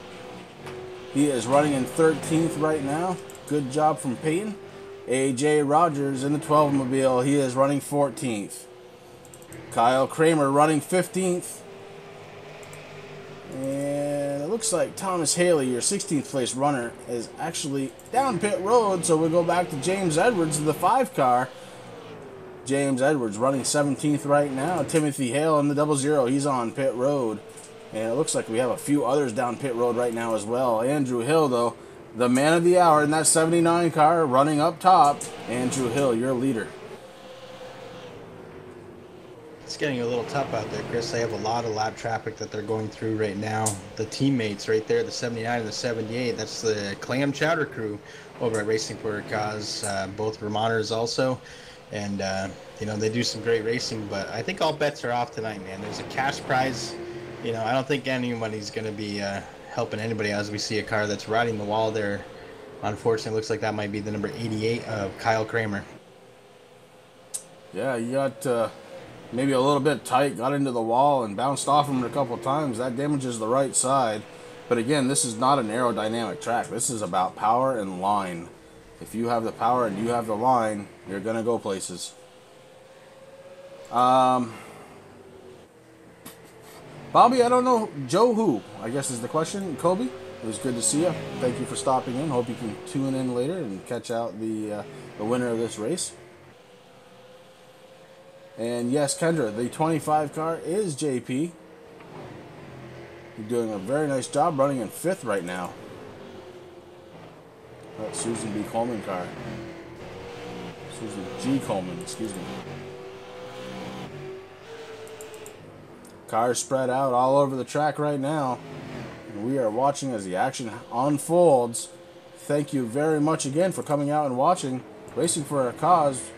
He is running in 13th right now. Good job from Peyton. A.J. Rogers in the 12 mobile. He is running 14th. Kyle Kramer running 15th. And it looks like Thomas Haley, your 16th place runner, is actually down pit road. So we'll go back to James Edwards in the 5 car. James Edwards running 17th right now. Timothy Hale in the 00. He's on pit road. And it looks like we have a few others down pit road right now as well. Andrew Hill, though, the man of the hour in that 79 car, running up top. Andrew Hill, your leader. It's getting a little tough out there, Chris. They have a lot of lap traffic that they're going through right now. The teammates right there, the 79 and the 78, that's the Clam Chowder crew over at Racing for a Cause. Both Vermonters also. And, you know, they do some great racing, but I think all bets are off tonight, man. There's a cash prize. You know, I don't think anybody's going to be helping anybody as we see a car that's riding the wall there. Unfortunately, looks like that might be the number 88 of Kyle Kramer. Yeah, you got maybe a little bit tight, got into the wall and bounced off him a couple of times. That damages the right side. But again, this is not an aerodynamic track. This is about power and line. If you have the power and you have the line, you're going to go places. Bobby, I don't know. Joe who, I guess is the question. Kobe? It was good to see you. Thank you for stopping in. Hope you can tune in later and catch out the winner of this race. And yes, Kendra, the 25 car is JP. You're doing a very nice job running in 5th right now. That's Susan B. Coleman car. Susan G. Coleman, excuse me. Cars spread out all over the track right now. And we are watching as the action unfolds. Thank you very much again for coming out and watching Racing for a Cause,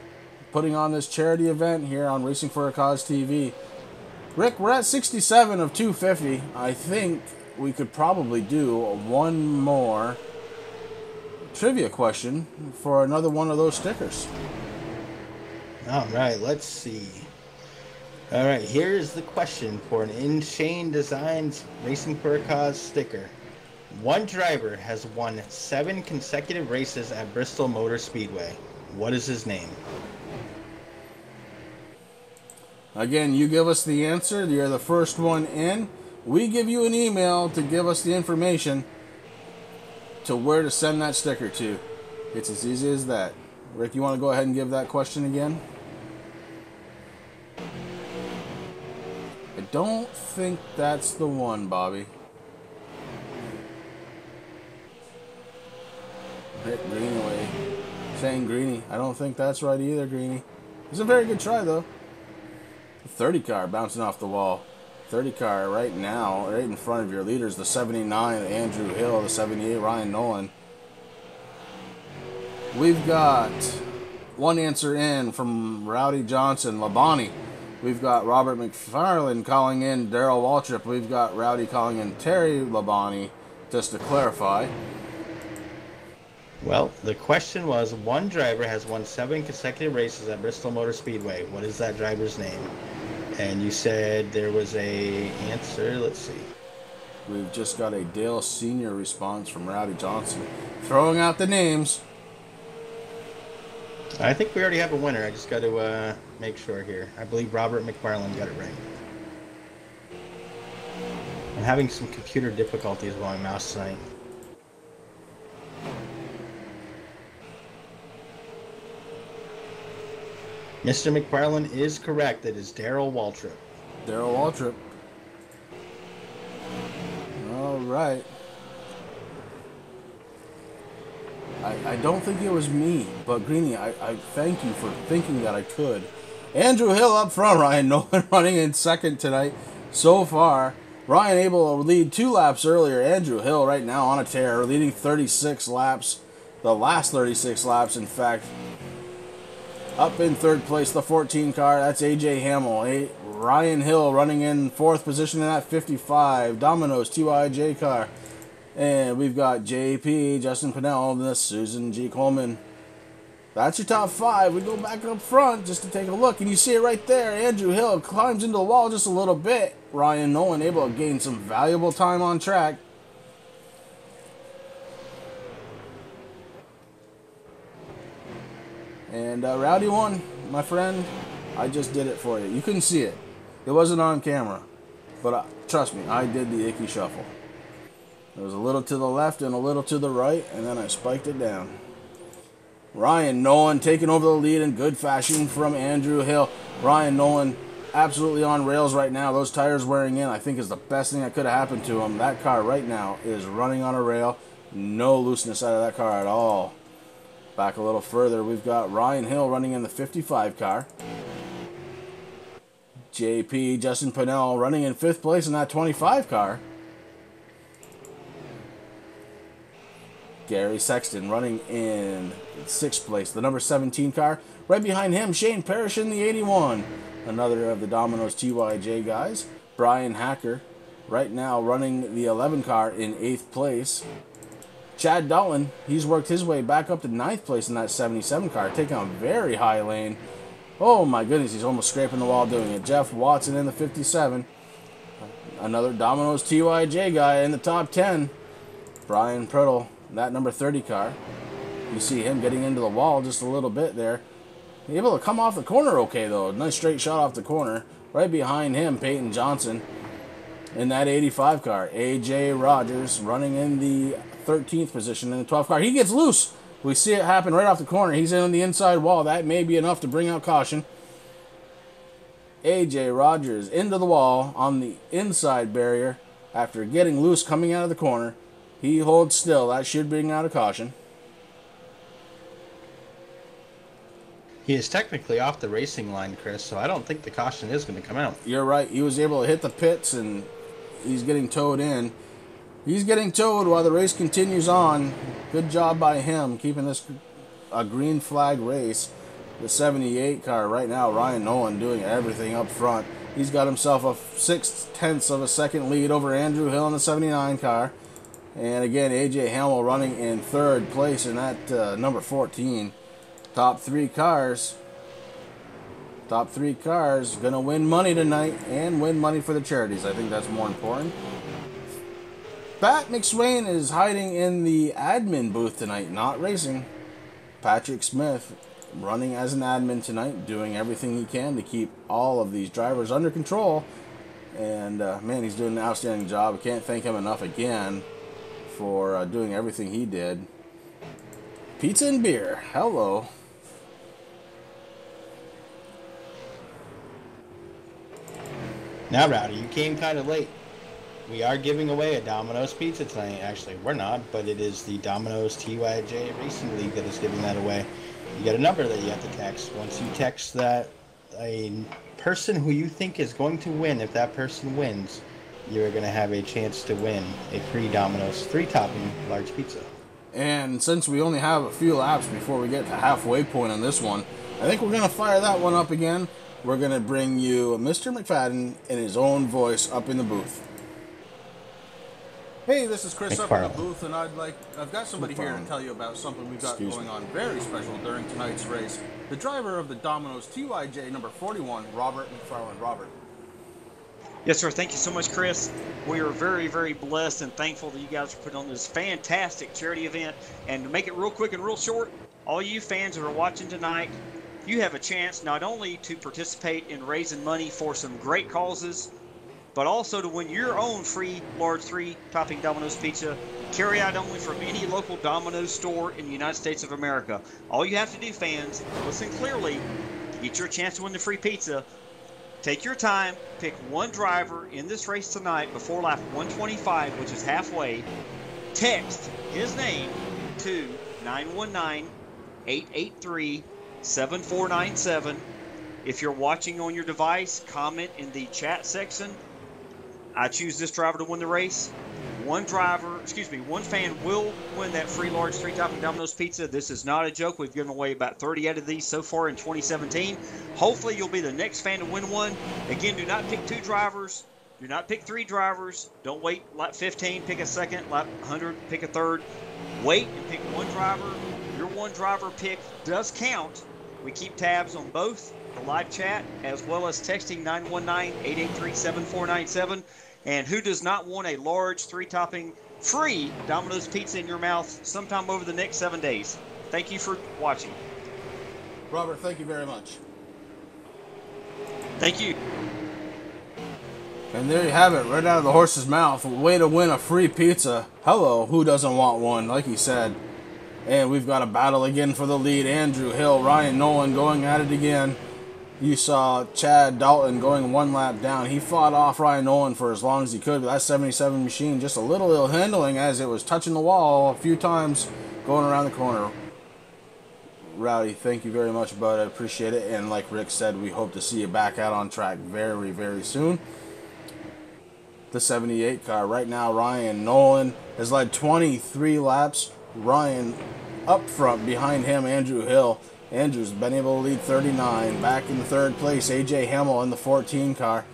putting on this charity event here on Racing for a Cause TV. Rick, we're at 67 of 250. I think we could probably do one more trivia question for another one of those stickers. All right, let's see. All right, here's the question for an InShane Designs Racing for a Cause sticker. One driver has won 7 consecutive races at Bristol Motor Speedway. What is his name? Again, you give us the answer. You're the first one in. We give you an email to give us the information to where to send that sticker to. It's as easy as that. Rick, you want to go ahead and give that question again? I don't think that's the one, Bobby. Rick Greenaway saying Greeny. I don't think that's right either, Greeny. It's a very good try, though. The 30 car bouncing off the wall. 30 car right now, right in front of your leaders. The 79, Andrew Hill. The 78, Ryan Nolan. We've got one answer in from Rowdy Johnson, Labonte. We've got Robert McFarland calling in Daryl Waltrip. We've got Rowdy calling in Terry Labonte, just to clarify. Well, the question was, one driver has won 7 consecutive races at Bristol Motor Speedway. What is that driver's name? And you said there was a answer. Let's see. We've just got a Dale Sr. response from Rowdy Johnson. Throwing out the names. I think we already have a winner. I just got to make sure here. I believe Robert McFarland got it right. I'm having some computer difficulties with my mouse tonight. Mr. McFarland is correct. It is Daryl Waltrip. Daryl Waltrip. All right. I don't think it was me, but Greeny, I thank you for thinking that I could. Andrew Hill up front, Ryan Nolan running in 2nd tonight so far. Ryan able to lead 2 laps earlier. Andrew Hill right now on a tear, leading 36 laps. The last 36 laps, in fact. Up in 3rd place, the 14 car, that's AJ Hamill. Ryan Hill running in 4th position in that 55. Domino's TYJ car. And we've got JP, Justin Pinnell, and this Susan G. Coleman. That's your top 5. We go back up front just to take a look, and you see it right there. Andrew Hill climbs into the wall just a little bit. Ryan Nolan able to gain some valuable time on track. And Rowdy won, my friend. I just did it for you. You couldn't see it. It wasn't on camera. But trust me, I did the icky shuffle. It was a little to the left and a little to the right, and then I spiked it down. Ryan Nolan taking over the lead in good fashion from Andrew Hill. Ryan Nolan absolutely on rails right now. Those tires wearing in, I think, is the best thing that could have happened to him. That car right now is running on a rail. No looseness out of that car at all. Back a little further, we've got Ryan Hill running in the 55 car. JP, Justin Pinnell, running in 5th place in that 25 car. Gary Sexton running in 6th place, the number 17 car. Right behind him, Shane Parrish in the 81. Another of the Domino's TYJ guys. Brian Hacker right now running the 11 car in 8th place. Chad Dolan, he's worked his way back up to 9th place in that 77 car, taking a very high lane. Oh my goodness, he's almost scraping the wall doing it. Jeff Watson in the 57. Another Domino's TYJ guy in the top 10. Brian Priddle, that number 30 car. You see him getting into the wall just a little bit there. Able to come off the corner okay, though. Nice straight shot off the corner. Right behind him, Peyton Johnson. in that 85 car. A.J. Rogers running in the 13th position in the 12th car. He gets loose. We see it happen right off the corner. He's in the inside wall. That may be enough to bring out caution. A.J. Rogers into the wall on the inside barrier after getting loose coming out of the corner. He holds still. That should bring out a caution. He is technically off the racing line, Chris, so I don't think the caution is going to come out. You're right. He was able to hit the pits, and he's getting towed in. He's getting towed while the race continues on. Good job by him keeping this a green flag race. The 78 car right now, Ryan Nolan doing everything up front. He's got himself a 0.6 of a second lead over Andrew Hill in the 79 car. And again, A.J. Hamill running in third place in that number 14. Top three cars gonna win money tonight and win money for the charities. I think that's more important. Pat McSwain is hiding in the admin booth tonight, not racing. Patrick Smith running as an admin tonight, doing everything he can to keep all of these drivers under control. And man, he's doing an outstanding job. I can't thank him enough again for doing everything he did. Pizza and beer. Hello. Now, Rowdy, you came kind of late. We are giving away a Domino's pizza tonight. Actually, we're not, but it is the Domino's TYJ Racing League that is giving that away. You get a number that you have to text. Once you text that, a person who you think is going to win, if that person wins, you're going to have a chance to win a free Domino's 3-topping large pizza. And since we only have a few laps before we get to halfway point on this one, I think we're going to fire that one up again. We're going to bring you Mr. McFadden in his own voice up in the booth. Hey, this is Chris up in the booth, and I've got somebody here to tell you about something we've got going on very special during tonight's race. The driver of the Domino's TYJ number 41, Robert McFarland. Robert. Yes, sir. Thank you so much, Chris. We are very, very blessed and thankful that you guys are putting on this fantastic charity event. And to make it real quick and real short, all you fans that are watching tonight, you have a chance not only to participate in raising money for some great causes, but also to win your own free large 3-topping Domino's pizza, carry out only from any local Domino's store in the United States of America. All you have to do, fans, listen clearly, get your chance to win the free pizza. Take your time, pick one driver in this race tonight before lap 125, which is halfway. Text his name to 919-883-7497. If you're watching on your device, comment in the chat section. I choose this driver to win the race. One fan will win that free large 3-topping Domino's pizza. This is not a joke. We've given away about 30 out of these so far in 2017. Hopefully you'll be the next fan to win one. Again, do not pick 2 drivers. Do not pick 3 drivers. Don't wait lap 15, pick a second. Lap 100, pick a third. Wait and pick one driver. Your one driver pick does count. We keep tabs on both the live chat as well as texting 919-883-7497. And who does not want a large 3-topping free Domino's pizza in your mouth sometime over the next 7 days? Thank you for watching. Robert, thank you very much. Thank you. And there you have it, right out of the horse's mouth. Way to win a free pizza. Hello, who doesn't want one, like he said. And we've got a battle again for the lead. Andrew Hill, Ryan Nolan going at it again. You saw Chad Dalton going one lap down. He fought off Ryan Nolan for as long as he could. But that 77 machine just a little ill handling as it was touching the wall a few times going around the corner. Rowdy, thank you very much, bud. I appreciate it. And like Rick said, we hope to see you back out on track very, very soon. The 78 car. Right now, Ryan Nolan has led 23 laps. Ryan up front behind him, Andrew Hill. Andrew's been able to lead 39. Back in the third place, A.J. Hamill in the 14 car.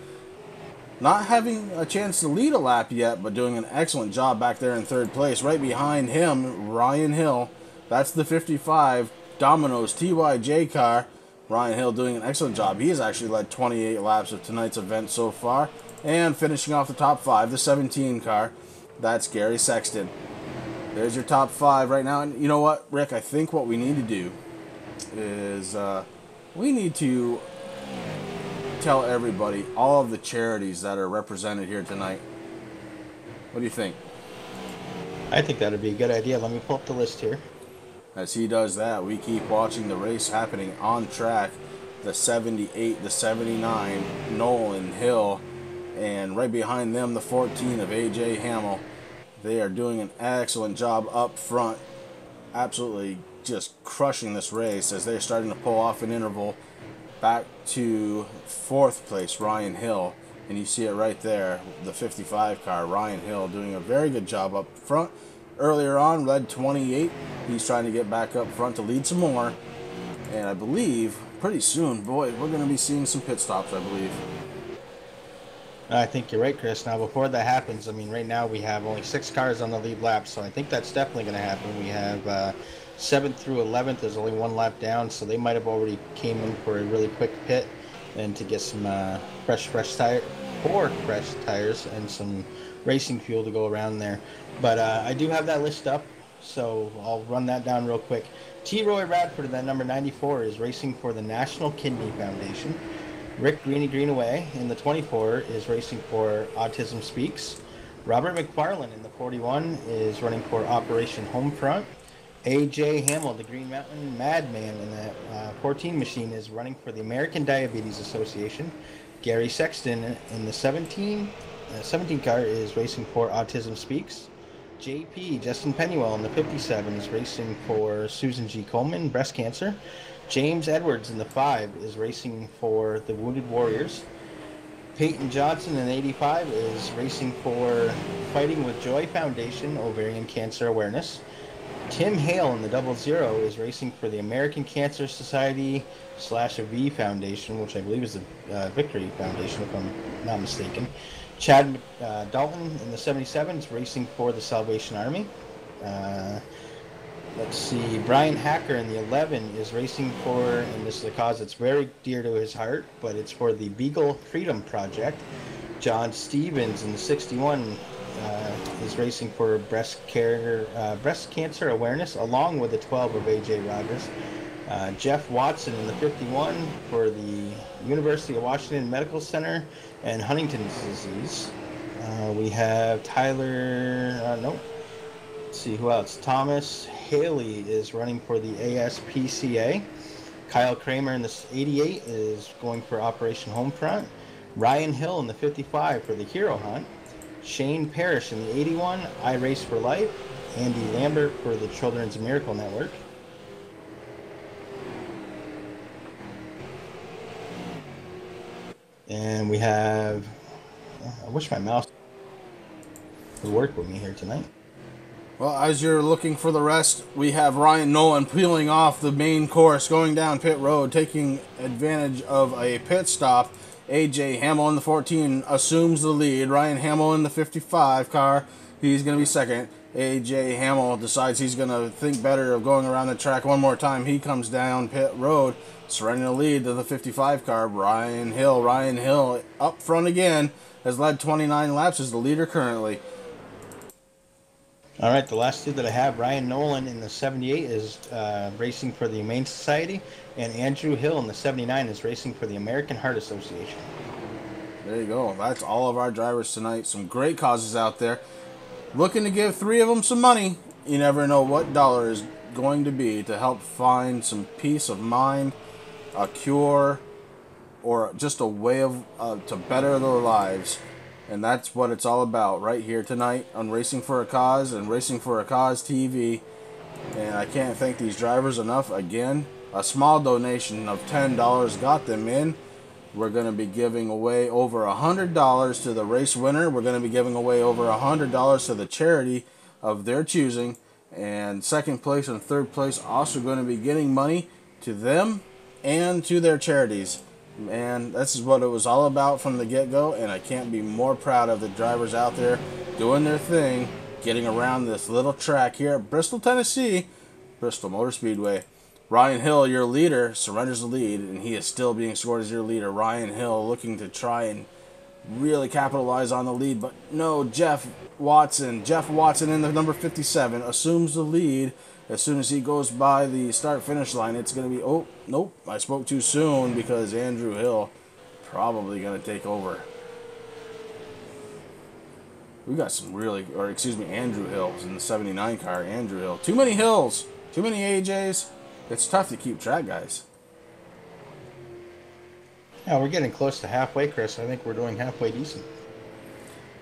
Not having a chance to lead a lap yet, but doing an excellent job back there in third place. Right behind him, Ryan Hill. That's the 55 Domino's TYJ car. Ryan Hill doing an excellent job. He has actually led 28 laps of tonight's event so far. And finishing off the top 5, the 17 car. That's Gary Sexton. There's your top 5 right now. And you know what, Rick? I think what we need to do is we need to tell everybody, all of the charities that are represented here tonight, What do you think? I think that would be a good idea. Let me pull up the list here. As he does that, we keep watching the race happening on track. The 78, the 79, Nolan Hill, and right behind them, the 14 of A.J. Hamill. They are doing an excellent job up front. Absolutely just crushing this race as they're starting to pull off an interval back to 4th place, Ryan Hill. And you see it right there, the 55 car, Ryan Hill, doing a very good job up front. Earlier on, led 28. He's trying to get back up front to lead some more. And I believe pretty soon, boy, we're going to be seeing some pit stops, I believe. I think you're right, Chris. Now, before that happens, I mean, right now we have only 6 cars on the lead lap, so I think that's definitely going to happen. We have 7th through 11th. There's only 1 lap down, so they might have already came in for a really quick pit and to get some fresh tires and some racing fuel to go around there. But I do have that list up, so I'll run that down real quick. T. Roy Radford, that number 94, is racing for the National Kidney Foundation. Rick Greenaway in the 24 is racing for Autism Speaks. Robert McFarlane in the 41 is running for Operation Homefront. A.J. Hamill, the Green Mountain Madman in that 14 machine, is running for the American Diabetes Association. Gary Sexton in the 17 car is racing for Autism Speaks. JP, Justin Pennywell in the 57 is racing for Susan G. Komen, breast cancer. James Edwards in the 5 is racing for the Wounded Warriors. Peyton Johnson in 85 is racing for Fighting with Joy Foundation, ovarian cancer awareness. Tim Hale in the 00 is racing for the American Cancer Society /V Foundation, which I believe is the Victory Foundation, if I'm not mistaken. Chad Dalton in the 77 is racing for the Salvation Army. Let's see, Brian Hacker in the 11 is racing for, and this is a cause that's very dear to his heart, but it's for the Beagle Freedom Project. John Stevens in the 61 is racing for breast cancer awareness, along with the 12 of A.J. Rogers. Jeff Watson in the 51 for the University of Washington Medical Center and Huntington's disease. We have Tyler, let's see who else. Thomas Haley is running for the ASPCA. Kyle Kramer in the 88 is going for Operation Homefront. Ryan Hill in the 55 for the Hero Hunt. Shane Parrish in the 81, I Race for Life. Andy Lambert for the Children's Miracle Network. And we have, I wish my mouse would work with me here tonight. Well, as you're looking for the rest, we have Ryan Nolan peeling off the main course, going down pit road, taking advantage of a pit stop. A.J. Hamill in the 14 assumes the lead. Ryan Hamill in the 55 car, he's going to be second. A.J. Hamill decides he's going to think better of going around the track one more time. He comes down pit road, surrendering the lead to the 55 car, Ryan Hill. Ryan Hill up front again, has led 29 laps, is the leader currently. All right, the last 2 that I have, Ryan Nolan in the 78 is racing for the Humane Society, and Andrew Hill in the 79 is racing for the American Heart Association. There you go. That's all of our drivers tonight. Some great causes out there. Looking to give 3 of them some money. You never know what dollar is going to be to help find some peace of mind, a cure, or just a way of to better their lives. And that's what it's all about right here tonight on Racing for a Cause and Racing for a Cause TV. And I can't thank these drivers enough. Again, a small donation of $10 got them in. We're going to be giving away over $100 to the race winner. We're going to be giving away over $100 to the charity of their choosing. And second place and third place also going to be getting money to them and to their charities. Man, this is what it was all about from the get-go, and I can't be more proud of the drivers out there doing their thing, getting around this little track here at Bristol, Tennessee, Bristol Motor Speedway. Ryan Hill, your leader, surrenders the lead, and he is still being scored as your leader. Ryan Hill looking to try and really capitalize on the lead, but no, Jeff Watson in the number 57 assumes the lead. As soon as he goes by the start-finish line, it's going to be, oh, nope, I spoke too soon because Andrew Hill probably going to take over. We got some really, or excuse me, Andrew Hill's in the 79 car. Andrew Hill. Too many Hills. Too many AJs. It's tough to keep track, guys. Yeah, we're getting close to halfway, Chris. I think we're doing halfway decent.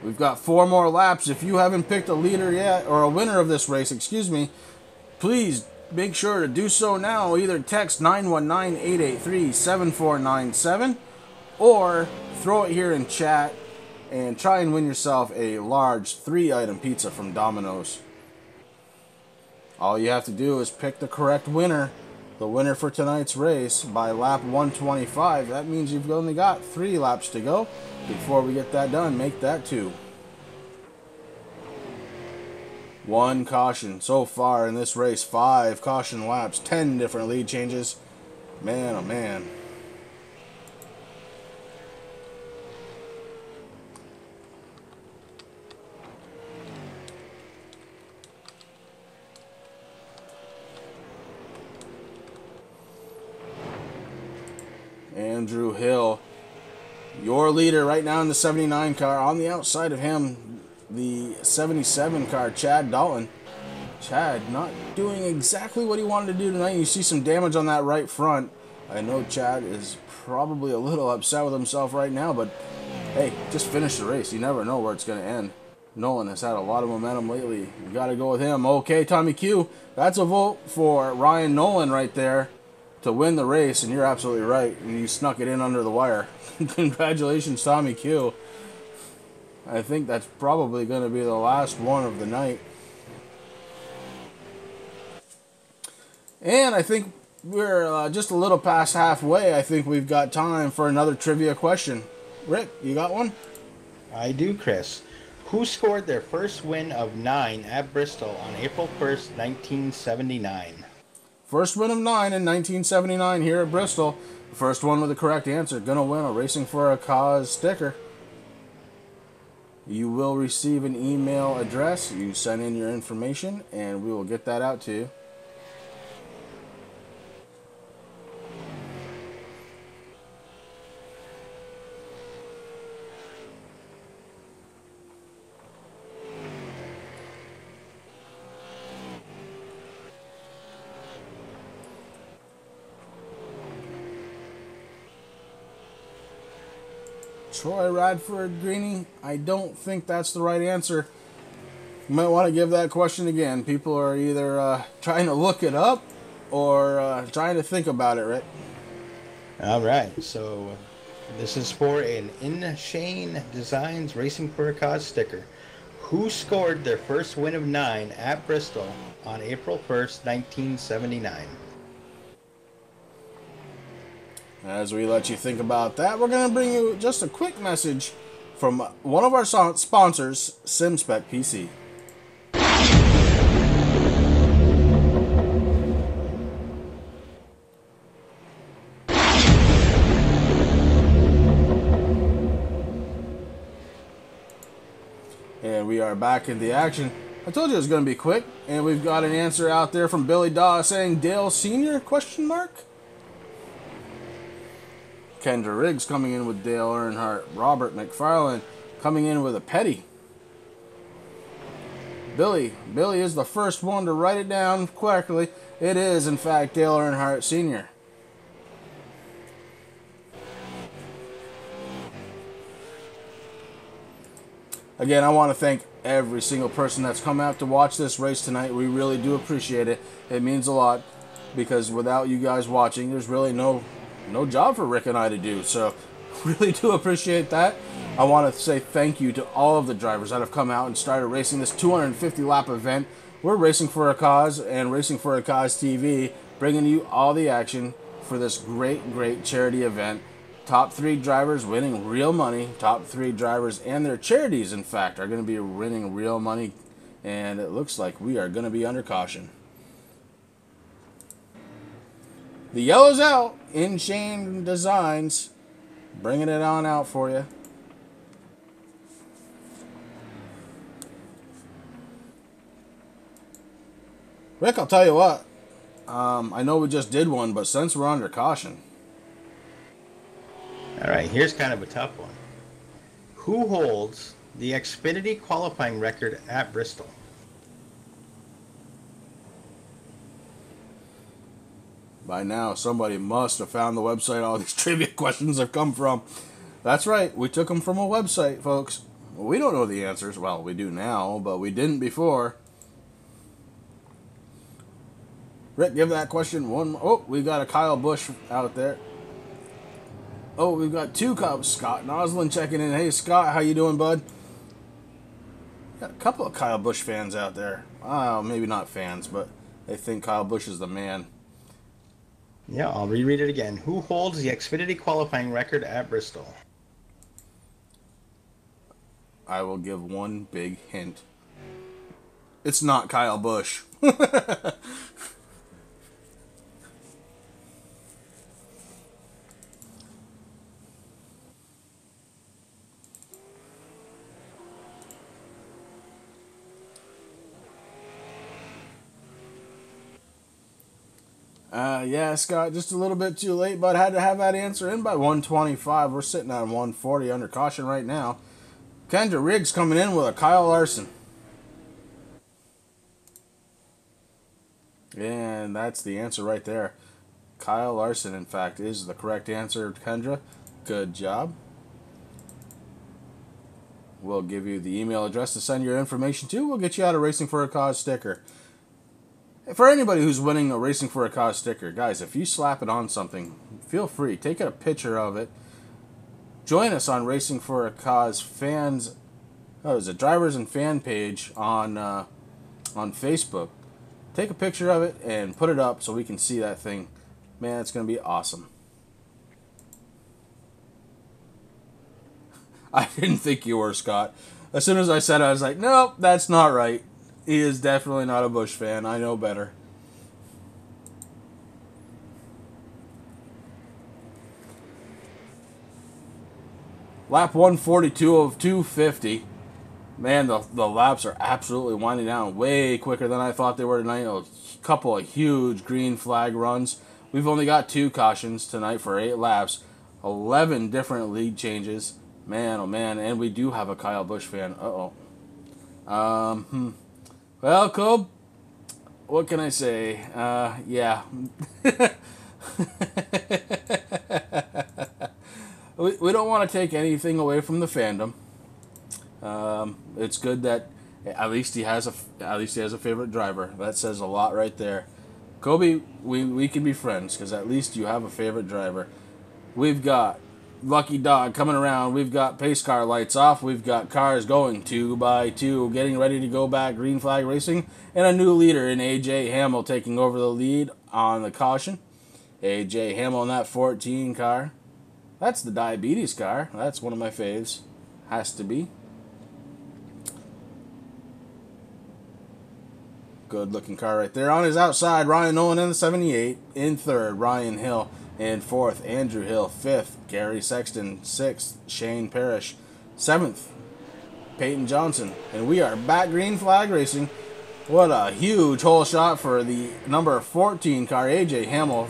We've got 4 more laps. If you haven't picked a leader yet, or a winner of this race, excuse me, please make sure to do so now. Either text 919-883-7497 or throw it here in chat and try and win yourself a large 3-item pizza from Domino's. All you have to do is pick the correct winner, the winner for tonight's race, by lap 125. That means you've only got 3 laps to go. Before we get that done, make that 2. 1 caution so far in this race. 5 caution laps, 10 different lead changes. Man, oh man. Andrew Hill, your leader right now in the 79 car. On the outside of him, the 77 car, Chad Dalton. Chad not doing exactly what he wanted to do tonight. You see some damage on that right front. I know Chad is probably a little upset with himself right now, but hey, just finish the race. You never know where it's going to end. Nolan has had a lot of momentum lately. You got to go with him. Okay, Tommy Q, that's a vote for Ryan Nolan right there to win the race, and you're absolutely right. And you snuck it in under the wire. Congratulations, Tommy Q. I think that's probably going to be the last one of the night. And I think we're just a little past halfway. I think we've got time for another trivia question. Rick, you got one? I do, Chris. Who scored their first win of 9 at Bristol on April 1st, 1979? First win of 9 in 1979 here at Bristol. The first one with the correct answer. Gonna win a Racing for a Cause sticker. You will receive an email address. You send in your information and we will get that out to you. Troy Radford, Greeny, I don't think that's the right answer. You might want to give that question again. People are either trying to look it up or trying to think about it, right? All right, so this is for an InShane Designs Racing for a Cause sticker. Who scored their first win of 9 at Bristol on April 1st, 1979? As we let you think about that, we're going to bring you just a quick message from one of our sponsors, SimSpec PC. And we are back in the action. I told you it was going to be quick, and we've got an answer out there from Billy Daw saying Dale Sr.? ? Kendra Riggs coming in with Dale Earnhardt. Robert McFarlane coming in with a Petty. Billy is the first one to write it down correctly. It is, in fact, Dale Earnhardt Sr. Again, I want to thank every single person that's come out to watch this race tonight. We really do appreciate it. It means a lot because without you guys watching, there's really no job for Rick and I to do. So really do appreciate that. I want to say thank you to all of the drivers that have come out and started racing this 250 lap event. We're Racing for a Cause and Racing for a Cause TV, bringing you all the action for this great charity event. Top 3 drivers winning real money. Top 3 drivers and their charities, in fact, are going to be winning real money. And it looks like we are going to be under caution. The yellow's out. InShane Designs. Bringing it on out for you. Rick, I'll tell you what. I know we just did one, but since we're under caution. All right, here's kind of a tough one. Who holds the Xfinity qualifying record at Bristol? By now, somebody must have found the website all these trivia questions have come from. That's right, we took them from a website, folks. We don't know the answers. Well, we do now, but we didn't before. Rick, give that question one more. Oh, we got a Kyle Busch out there. Oh, we've got two Cubs. Scott Noslin checking in. Hey, Scott, how you doing, bud? Got a couple of Kyle Busch fans out there. Maybe not fans, but they think Kyle Busch is the man. Yeah, I'll reread it again. Who holds the Xfinity qualifying record at Bristol? I will give one big hint. It's not Kyle Busch. Yeah, Scott, just a little bit too late, but had to have that answer in by 125. We're sitting at 140 under caution right now. Kendra Riggs coming in with a Kyle Larson. And that's the answer right there. Kyle Larson, in fact, is the correct answer, Kendra. Good job. We'll give you the email address to send your information to. We'll get you out a Racing for a Cause sticker. For anybody who's winning a Racing for a Cause sticker, guys, if you slap it on something, feel free. Take a picture of it. Join us on Racing for a Cause fans. Oh, there's a drivers and fan page on Facebook. Take a picture of it and put it up so we can see that thing. Man, it's going to be awesome. I didn't think you were, Scott. As soon as I said it, I was like, nope, that's not right. He is definitely not a Busch fan. I know better. Lap 142 of 250. Man, the laps are absolutely winding down way quicker than I thought they were tonight. A couple of huge green flag runs. We've only got 2 cautions tonight for 8 laps. 11 different lead changes. Man, oh man. And we do have a Kyle Busch fan. Uh-oh. Well, Cobb, what can I say? Yeah. we don't want to take anything away from the fandom. It's good that at least he has a favorite driver. That says a lot right there. Kobe, we can be friends because at least you have a favorite driver. We've got Lucky Dog coming around. We've got pace car lights off. We've got cars going 2 by 2, getting ready to go back. Green flag racing, and a new leader in AJ Hamill taking over the lead on the caution. AJ Hamill in that 14 car. That's the diabetes car. That's one of my faves. Has to be. Good looking car right there. On his outside, Ryan Nolan in the 78. In third, Ryan Hill. In fourth, Andrew Hill. Fifth, Gary Sexton. Sixth, Shane Parrish. Seventh, Peyton Johnson. And we are back green flag racing. What a huge hole shot for the number 14 car. AJ Hamill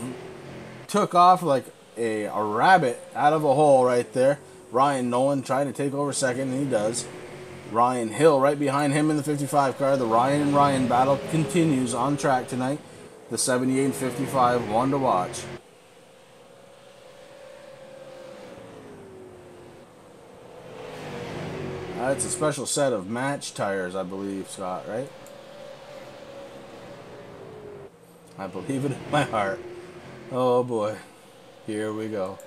took off like a rabbit out of a hole right there. Ryan Nolan trying to take over second, and he does. Ryan Hill right behind him in the 55 car. The Ryan and Ryan battle continues on track tonight. The 78 and 55, one to watch. It's a special set of match tires, I believe, Scott, right? I believe it in my heart. Oh boy. Here we go.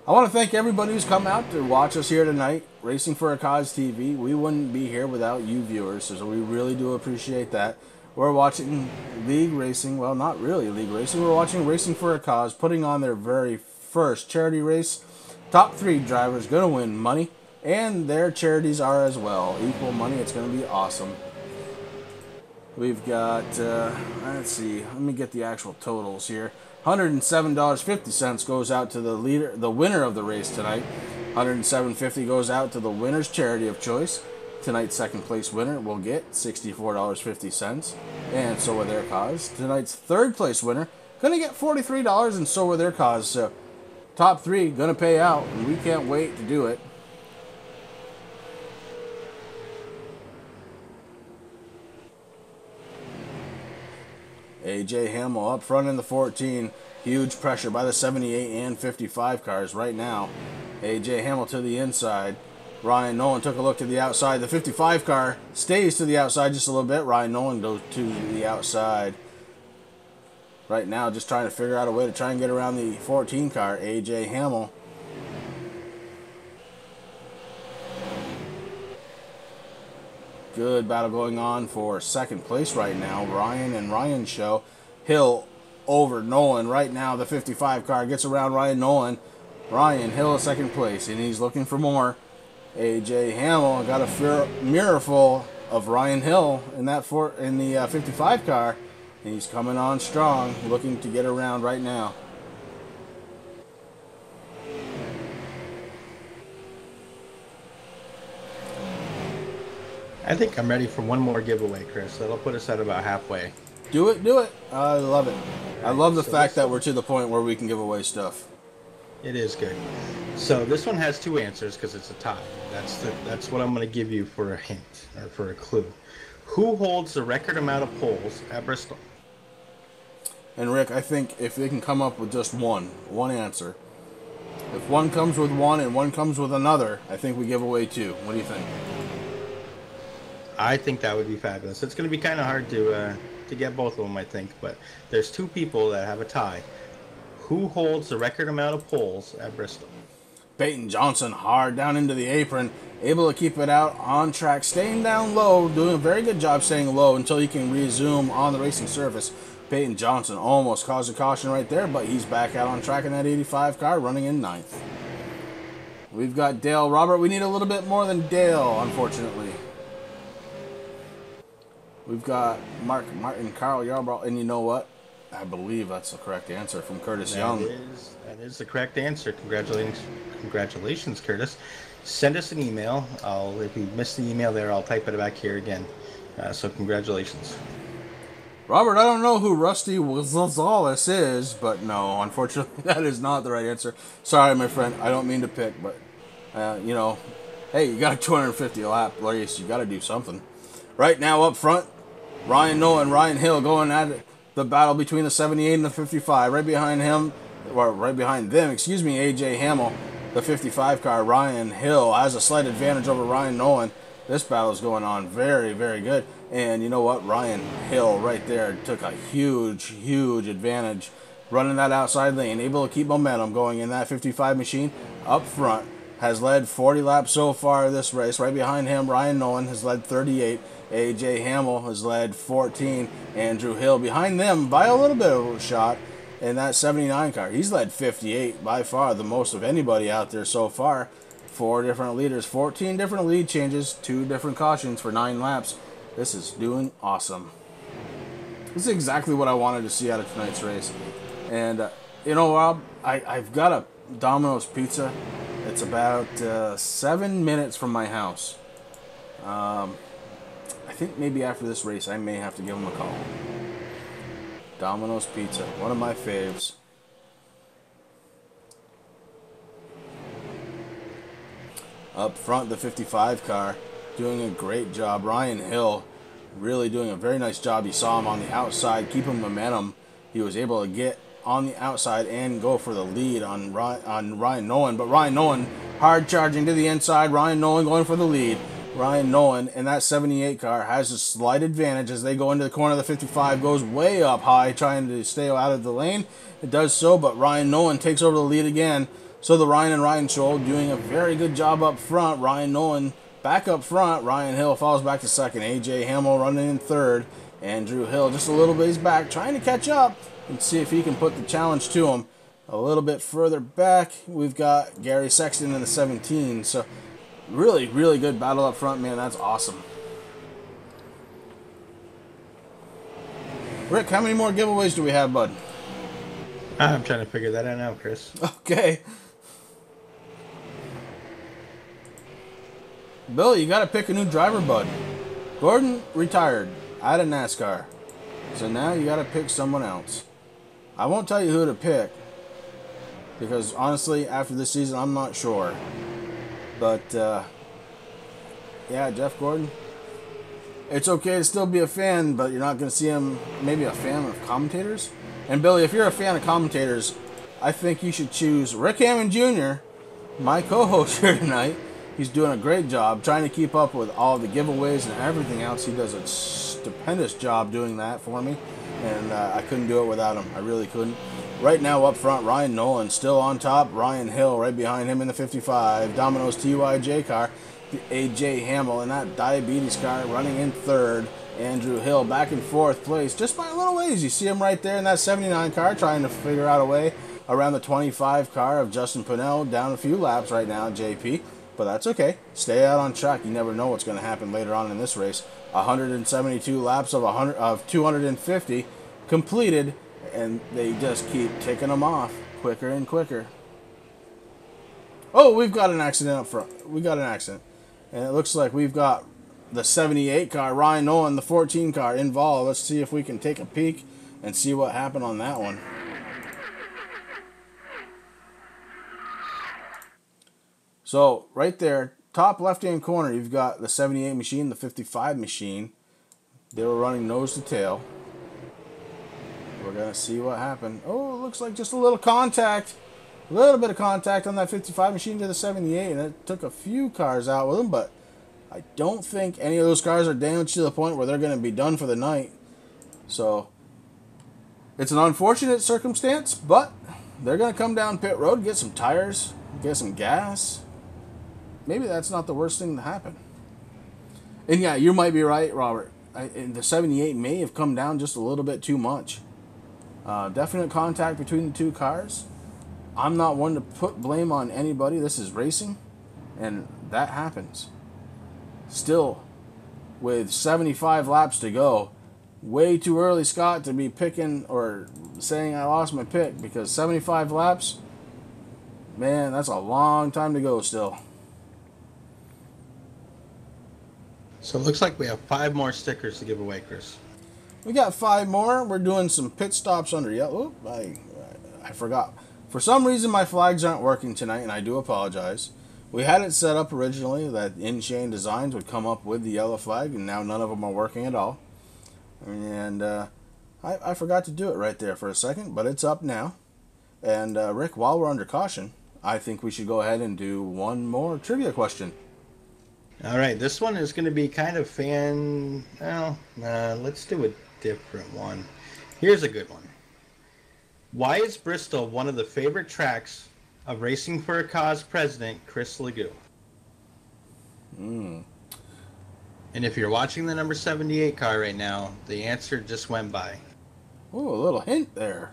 I want to thank everybody who's come out to watch us here tonight, Racing for a Cause TV. We wouldn't be here without you viewers, so we really do appreciate that. We're watching League Racing, well, not really League Racing, we're watching Racing for a Cause putting on their very first charity race. Top 3 drivers going to win money, and their charities are as well. Equal money, it's going to be awesome. We've got, let's see, let me get the actual totals here. $107.50 goes out to the winner of the race tonight. $107.50 goes out to the winner's charity of choice. Tonight's second place winner will get $64.50, and so will their cause. Tonight's third place winner going to get $43, and so will their cause. So top 3 going to pay out, and we can't wait to do it. A.J. Hamill up front in the 14. Huge pressure by the 78 and 55 cars right now. A.J. Hamill to the inside. Ryan Nolan took a look to the outside. The 55 car stays to the outside just a little bit. Ryan Nolan goes to the outside. Right now, just trying to figure out a way to try and get around the 14 car, A.J. Hamill. Good battle going on for second place right now. Ryan and Ryan's show. Hill over Nolan. Right now, the 55 car gets around Ryan Nolan. Ryan Hill is second place, and he's looking for more. A.J. Hamill got a mirror full of Ryan Hill in the 55 car, and he's coming on strong, looking to get around right now. I think I'm ready for one more giveaway, Chris. That'll put us at about halfway. Do it, do it. I love it. I love the fact that we're to the point where we can give away stuff. It is good. So this one has two answers because it's a tie. That's what I'm going to give you for a hint or for a clue. Who holds the record amount of poles at Bristol? And Rick, I think if they can come up with just one answer. If one comes with one and one comes with another, I think we give away two. What do you think? I think that would be fabulous. It's going to be kind of hard to get both of them, I think. But there's two people that have a tie. Who holds the record amount of poles at Bristol? Peyton Johnson hard down into the apron, able to keep it out on track, staying down low, doing a very good job staying low until he can resume on the racing surface. Peyton Johnson almost caused a caution right there, but he's back out on track in that 85 car, running in 9th. We've got Dale Robert. We need a little bit more than Dale, unfortunately. We've got Martin Carl Yarbrough, and you know what? I believe that's the correct answer from Curtis Young. That is the correct answer. Congratulations, Curtis. Send us an email. If you missed the email there, I'll type it back here again. So congratulations. Robert, I don't know who Rusty Gonzalez is, but no, unfortunately, that is not the right answer. Sorry, my friend. I don't mean to pick, but, hey, you got a 250 lap race. You got to do something. Right now, up front, Ryan Nolan, Ryan Hill going at it. The battle between the 78 and the 55. Right behind them, A.J. Hamill. The 55 car, Ryan Hill, has a slight advantage over Ryan Nolan. This battle is going on very, very good. And you know what? Ryan Hill right there took a huge, huge advantage. Running that outside lane, able to keep momentum going in that 55 machine. Up front, has led 40 laps so far this race. Right behind him, Ryan Nolan has led 38. A.J. Hamill has led 14. Andrew Hill behind them by a little bit of a shot in that 79 car. He's led 58, by far the most of anybody out there so far. 4 different leaders, 14 different lead changes, 2 different cautions for 9 laps. This is doing awesome. This is exactly what I wanted to see out of tonight's race. And, Rob, I've got a Domino's pizza. It's about 7 minutes from my house. I think maybe after this race, I may have to give them a call. Domino's Pizza, one of my faves. Up front, the 55 car, doing a great job. Ryan Hill really doing a very nice job. You saw him on the outside, keeping momentum. He was able to get on the outside and go for the lead on Ryan Nolan. But Ryan Nolan hard charging to the inside. Ryan Nolan going for the lead. Ryan Nolan in that 78 car has a slight advantage as they go into the corner. The 55 goes way up high, trying to stay out of the lane. It does so, but Ryan Nolan takes over the lead again. So the Ryan and Ryan show doing a very good job up front. Ryan Nolan back up front. Ryan Hill falls back to second. A.J. Hamill running in third. Andrew Hill just a little bit back, trying to catch up and see if he can put the challenge to him. A little bit further back, we've got Gary Sexton in the 17. So really, really good battle up front, man. That's awesome. Rick, how many more giveaways do we have, bud? I'm trying to figure that out now, Chris. Okay. Bill, you got to pick a new driver, bud. Gordon retired out of NASCAR. So now you got to pick someone else. I won't tell you who to pick, because honestly, after this season, I'm not sure. But, yeah, Jeff Gordon. it's okay to still be a fan, but you're not going to see him, maybe a fan of commentators. And Billy, if you're a fan of commentators, I think you should choose Rick Hammond Jr., my co-host here tonight. He's doing a great job trying to keep up with all the giveaways and everything else. He does a stupendous job doing that for me, and I couldn't do it without him. I really couldn't. Right now up front, Ryan Nolan still on top. Ryan Hill right behind him in the 55. Domino's TYJ car. AJ Hamill in that diabetes car running in third. Andrew Hill back in fourth place just by a little ways. You see him right there in that 79 car trying to figure out a way around the 25 car of Justin Pinnell. Down a few laps right now, JP. But that's okay. Stay out on track. You never know what's going to happen later on in this race. 172 laps of 250 completed, and they just keep ticking them off quicker and quicker. Oh, we've got an accident up front. We got an accident. And it looks like we've got the 78 car, Ryan Nolan, the 14 car involved. Let's see if we can take a peek and see what happened on that one. So, right there, top left-hand corner, you've got the 78 machine, the 55 machine. They were running nose to tail. We're going to see what happened. Oh, it looks like just a little contact. A little bit of contact on that 55 machine to the 78, and it took a few cars out with them, but I don't think any of those cars are damaged to the point where they're going to be done for the night. So, it's an unfortunate circumstance, but they're going to come down pit road, get some tires, get some gas. Maybe that's not the worst thing to happen. And yeah, you might be right, Robert. The 78 may have come down just a little bit too much. Definite contact between the two cars. I'm not one to put blame on anybody. This is racing, and that happens. Still, with 75 laps to go, way too early, Scott, to be picking or saying I lost my pick, because 75 laps, man, that's a long time to go still. So it looks like we have 5 more stickers to give away, Chris. We got 5 more. We're doing some pit stops under yellow. I forgot. For some reason, my flags aren't working tonight, and I do apologize. We had it set up originally that InShane Designs would come up with the yellow flag, and now none of them are working at all. And I forgot to do it right there for a second, but it's up now. And Rick, while we're under caution, I think we should go ahead and do one more trivia question. All right, this one is going to be kind of fan... Well, let's do a different one. Here's a good one. Why is Bristol one of the favorite tracks of Racing for a Cause president Chris Legou? And if you're watching the number 78 car right now, the answer just went by. Oh, a little hint there.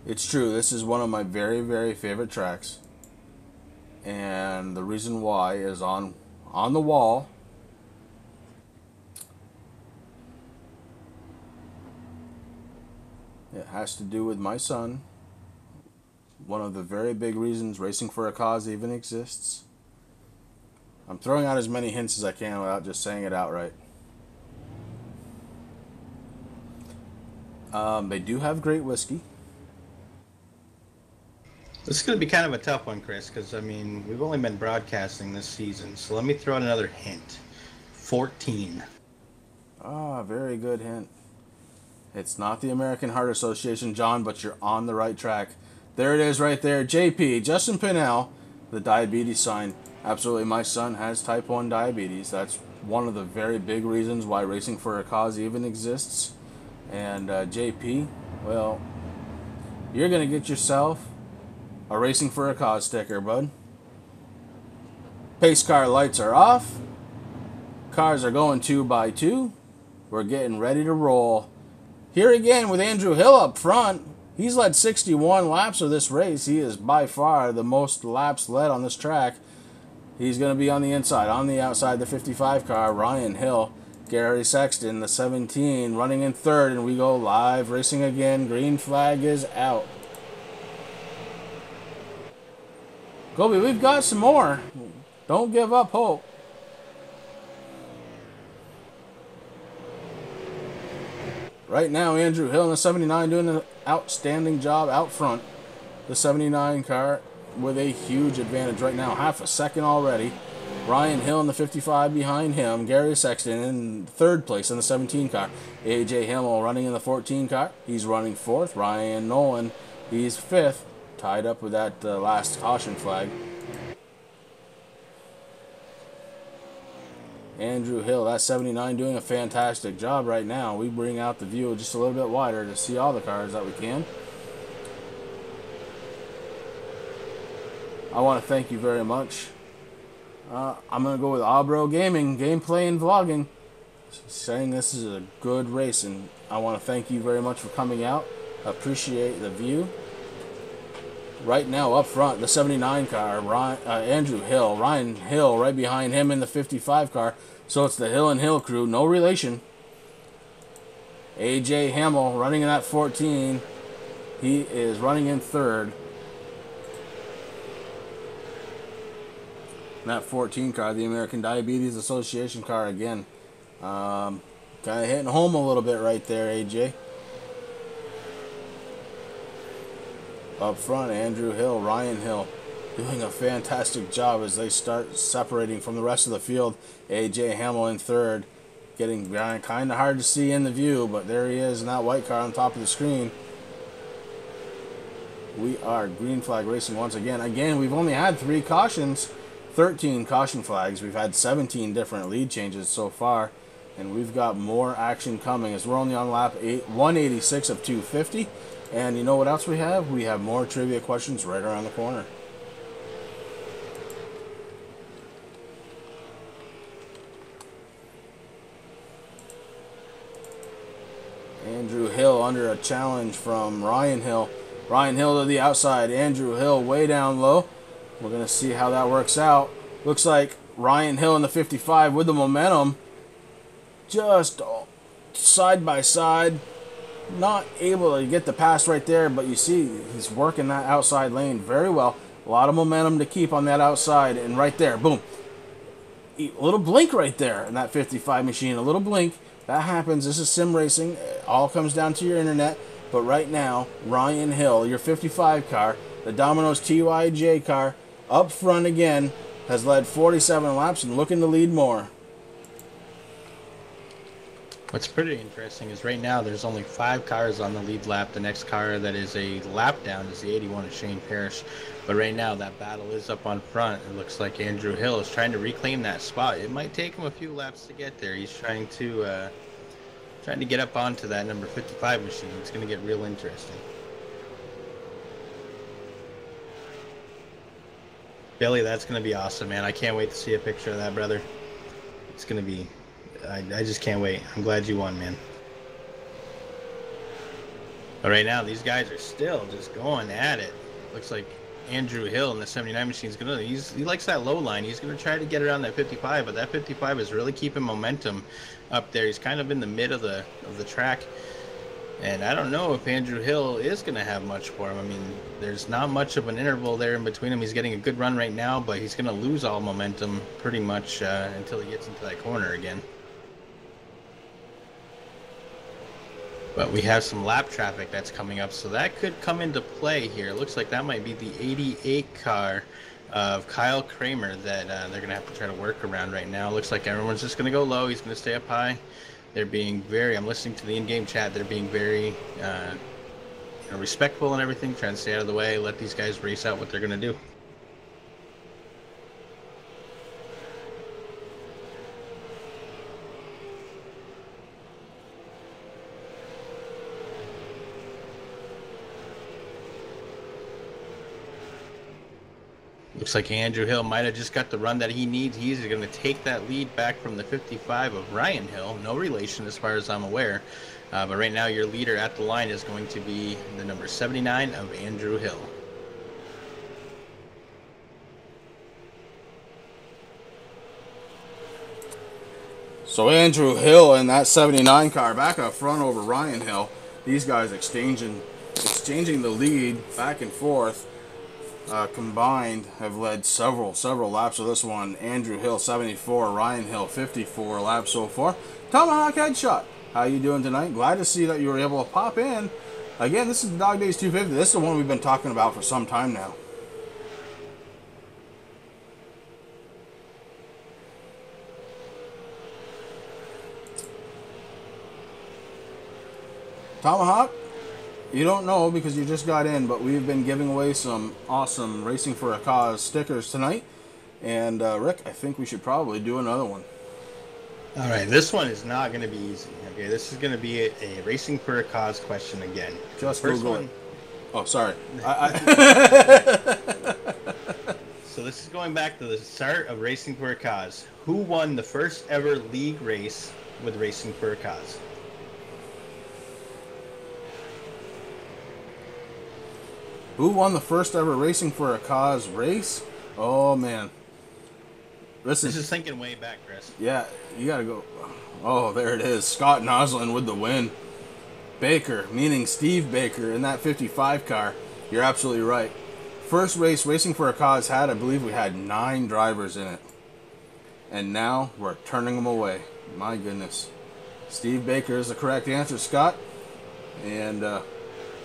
It's true, this is one of my very, very favorite tracks. And the reason why is on the wall. It has to do with my son. One of the very big reasons Racing for a Cause even exists. I'm throwing out as many hints as I can without just saying it outright. They do have great whiskey. This is going to be kind of a tough one, Chris, because, I mean, we've only been broadcasting this season. So let me throw out another hint. 14. Ah, very good hint. It's not the American Heart Association, John, but you're on the right track. There it is right there. JP, Justin Pinnell, the diabetes sign. Absolutely, my son has type 1 diabetes. That's one of the very big reasons why Racing for a Cause even exists. And JP, well, you're going to get yourself a Racing for a Cause sticker, bud. Pace car lights are off. Cars are going 2 by 2. We're getting ready to roll. Here again with Andrew Hill up front. He's led 61 laps of this race. He is by far the most laps led on this track. He's going to be on the inside. On the outside, the 55 car, Ryan Hill. Gary Sexton, the 17, running in third. And we go live racing again. Green flag is out. Gobi, we've got some more. Don't give up hope. Right now, Andrew Hill in the 79 doing an outstanding job out front. The 79 car with a huge advantage right now, half a second already. Ryan Hill in the 55 behind him. Gary Sexton in third place in the 17 car. AJ Himmel running in the 14 car. He's running fourth. Ryan Nolan, he's fifth, tied up with that last caution flag. Andrew Hill, that 79, doing a fantastic job right now. We bring out the view just a little bit wider to see all the cars that we can. I want to thank you very much. I'm going to go with Abro Gaming, Gameplay and Vlogging, saying this is a good race, and I want to thank you very much for coming out. Appreciate the view. Right now up front, the 79 car, Andrew Hill, Ryan Hill right behind him in the 55 car, so it's the Hill and Hill crew, no relation. AJ Hamel running in that 14, he is running in third. That 14 car, the American Diabetes Association car again. Kind of hitting home a little bit right there, AJ. Up front, Andrew Hill, Ryan Hill, doing a fantastic job as they start separating from the rest of the field. AJ Hamill in third, getting kind of hard to see in the view, but there he is in that white car on top of the screen. We are green flag racing once again. Again, we've only had 3 cautions. 13 caution flags. We've had 17 different lead changes so far, and we've got more action coming as we're only on lap 186 of 250. And you know what else we have? We have more trivia questions right around the corner. Andrew Hill under a challenge from Ryan Hill. Ryan Hill to the outside. Andrew Hill way down low. We're going to see how that works out. Looks like Ryan Hill in the 55 with the momentum. Just side by side. Not able to get the pass right there, but you see he's working that outside lane very well. A lot of momentum to keep on that outside. And right there, boom. A little blink right there in that 55 machine. A little blink. That happens. This is sim racing. It all comes down to your internet. But right now, Ryan Hill, your 55 car, the Domino's TYJ car, up front again, has led 47 laps and looking to lead more. What's pretty interesting is right now there's only 5 cars on the lead lap. The next car that is a lap down is the 81 of Shane Parrish. But right now that battle is up on front. It looks like Andrew Hill is trying to reclaim that spot. It might take him a few laps to get there. He's trying to get up onto that number 55 machine. It's going to get real interesting. Billy, that's going to be awesome, man. I can't wait to see a picture of that, brother. It's going to be... I just can't wait. I'm glad you won, man. But right now, these guys are still just going at it. Looks like Andrew Hill in the 79 machine is going to... He likes that low line. He's going to try to get around that 55, but that 55 is really keeping momentum up there. He's kind of in the mid of the track. And I don't know if Andrew Hill is going to have much for him. I mean, there's not much of an interval there in between him. He's getting a good run right now, but he's going to lose all momentum pretty much until he gets into that corner again. But we have some lap traffic that's coming up, so that could come into play here. It looks like that might be the 88 car of Kyle Kramer that they're going to have to try to work around right now. Looks like everyone's just going to go low. He's going to stay up high. They're being very, I'm listening to the in-game chat, they're being very respectful and everything, trying to stay out of the way, let these guys race out what they're going to do. Looks like Andrew Hill might have just got the run that he needs. He's going to take that lead back from the 55 of Ryan Hill. No relation as far as I'm aware. But right now your leader at the line is going to be the number 79 of Andrew Hill. So Andrew Hill in that 79 car back up front over Ryan Hill. These guys exchanging the lead back and forth. Combined have led several laps of this one. Andrew Hill 74, Ryan Hill 54 laps so far. Tomahawk Headshot, how you doing tonight? Glad to see that you were able to pop in. Again, this is the Dog Days 250. This is the one we've been talking about for some time now. Tomahawk, you don't know because you just got in, but we've been giving away some awesome Racing for a Cause stickers tonight. And Rick, I think we should probably do another one. All right, this one is not going to be easy. Okay, this is going to be a Racing for a Cause question again. Just Google it. Oh, sorry. So this is going back to the start of Racing for a Cause. Who won the first ever league race with Racing for a Cause? Who won the first ever Racing for a Cause race? Oh, man. This is thinking way back, Chris. Yeah, you got to go. Oh, there it is. Scott Noslin with the win. Baker, meaning Steve Baker, in that 55 car. You're absolutely right. First race Racing for a Cause had, I believe we had 9 drivers in it. And now we're turning them away. My goodness. Steve Baker is the correct answer, Scott. And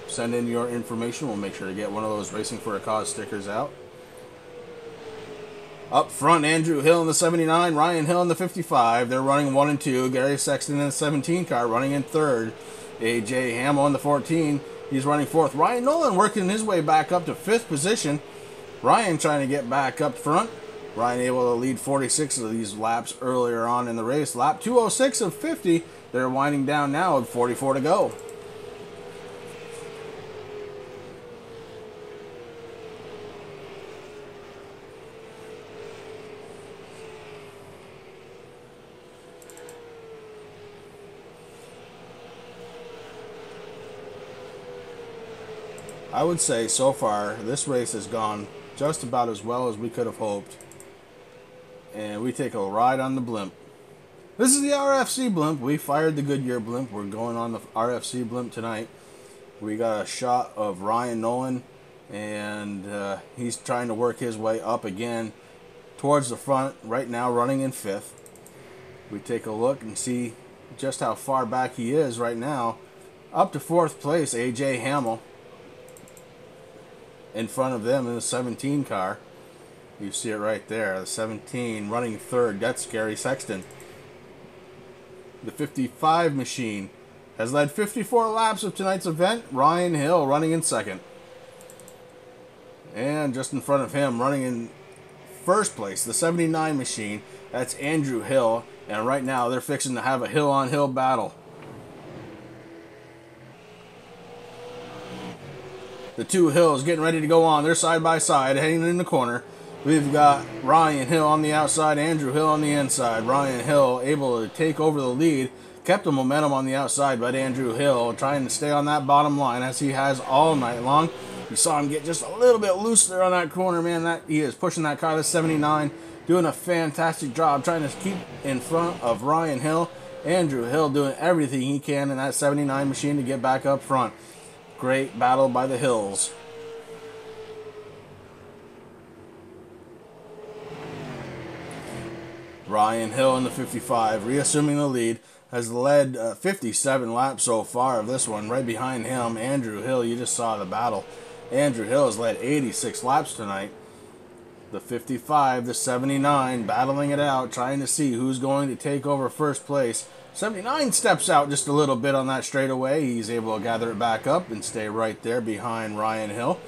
send in your information. We'll make sure to get one of those Racing for a Cause stickers out. Up front, Andrew Hill in the 79, Ryan Hill in the 55. They're running 1 and 2. Gary Sexton in the 17 car running in 3rd. AJ Hamill in the 14. He's running 4th. Ryan Nolan working his way back up to 5th position. Ryan trying to get back up front. Ryan able to lead 46 of these laps earlier on in the race. Lap 206 of 50. They're winding down now with 44 to go. I would say so far this race has gone just about as well as we could have hoped. And we take a ride on the blimp. This is the RFC blimp. We fired the Goodyear blimp. We're going on the RFC blimp tonight. We got a shot of Ryan Nolan, and he's trying to work his way up again towards the front, right now running in 5th. We take a look and see just how far back he is right now. Up to 4th place, AJ Hamill. In front of them in the 17 car. You see it right there. The 17 running 3rd. That's Gary Sexton. The 55 machine has led 54 laps of tonight's event. Ryan Hill running in 2nd. And just in front of him, running in 1st place, the 79 machine. That's Andrew Hill. And right now they're fixing to have a hill-on-hill battle. The two Hills getting ready to go on. They're side by side, heading in the corner. We've got Ryan Hill on the outside, Andrew Hill on the inside. Ryan Hill able to take over the lead. Kept the momentum on the outside, but Andrew Hill trying to stay on that bottom line as he has all night long. You saw him get just a little bit loose there on that corner, man. That he is pushing that car to 79, doing a fantastic job trying to keep in front of Ryan Hill. Andrew Hill doing everything he can in that 79 machine to get back up front. Great battle by the Hills. Ryan Hill in the 55, reassuming the lead, has led 57 laps so far of this one. Right behind him, Andrew Hill, you just saw the battle. Andrew Hill has led 86 laps tonight. The 55, the 79, battling it out, trying to see who's going to take over 1st place. 79 steps out just a little bit on that straightaway. He's able to gather it back up and stay right there behind Ryan Hill.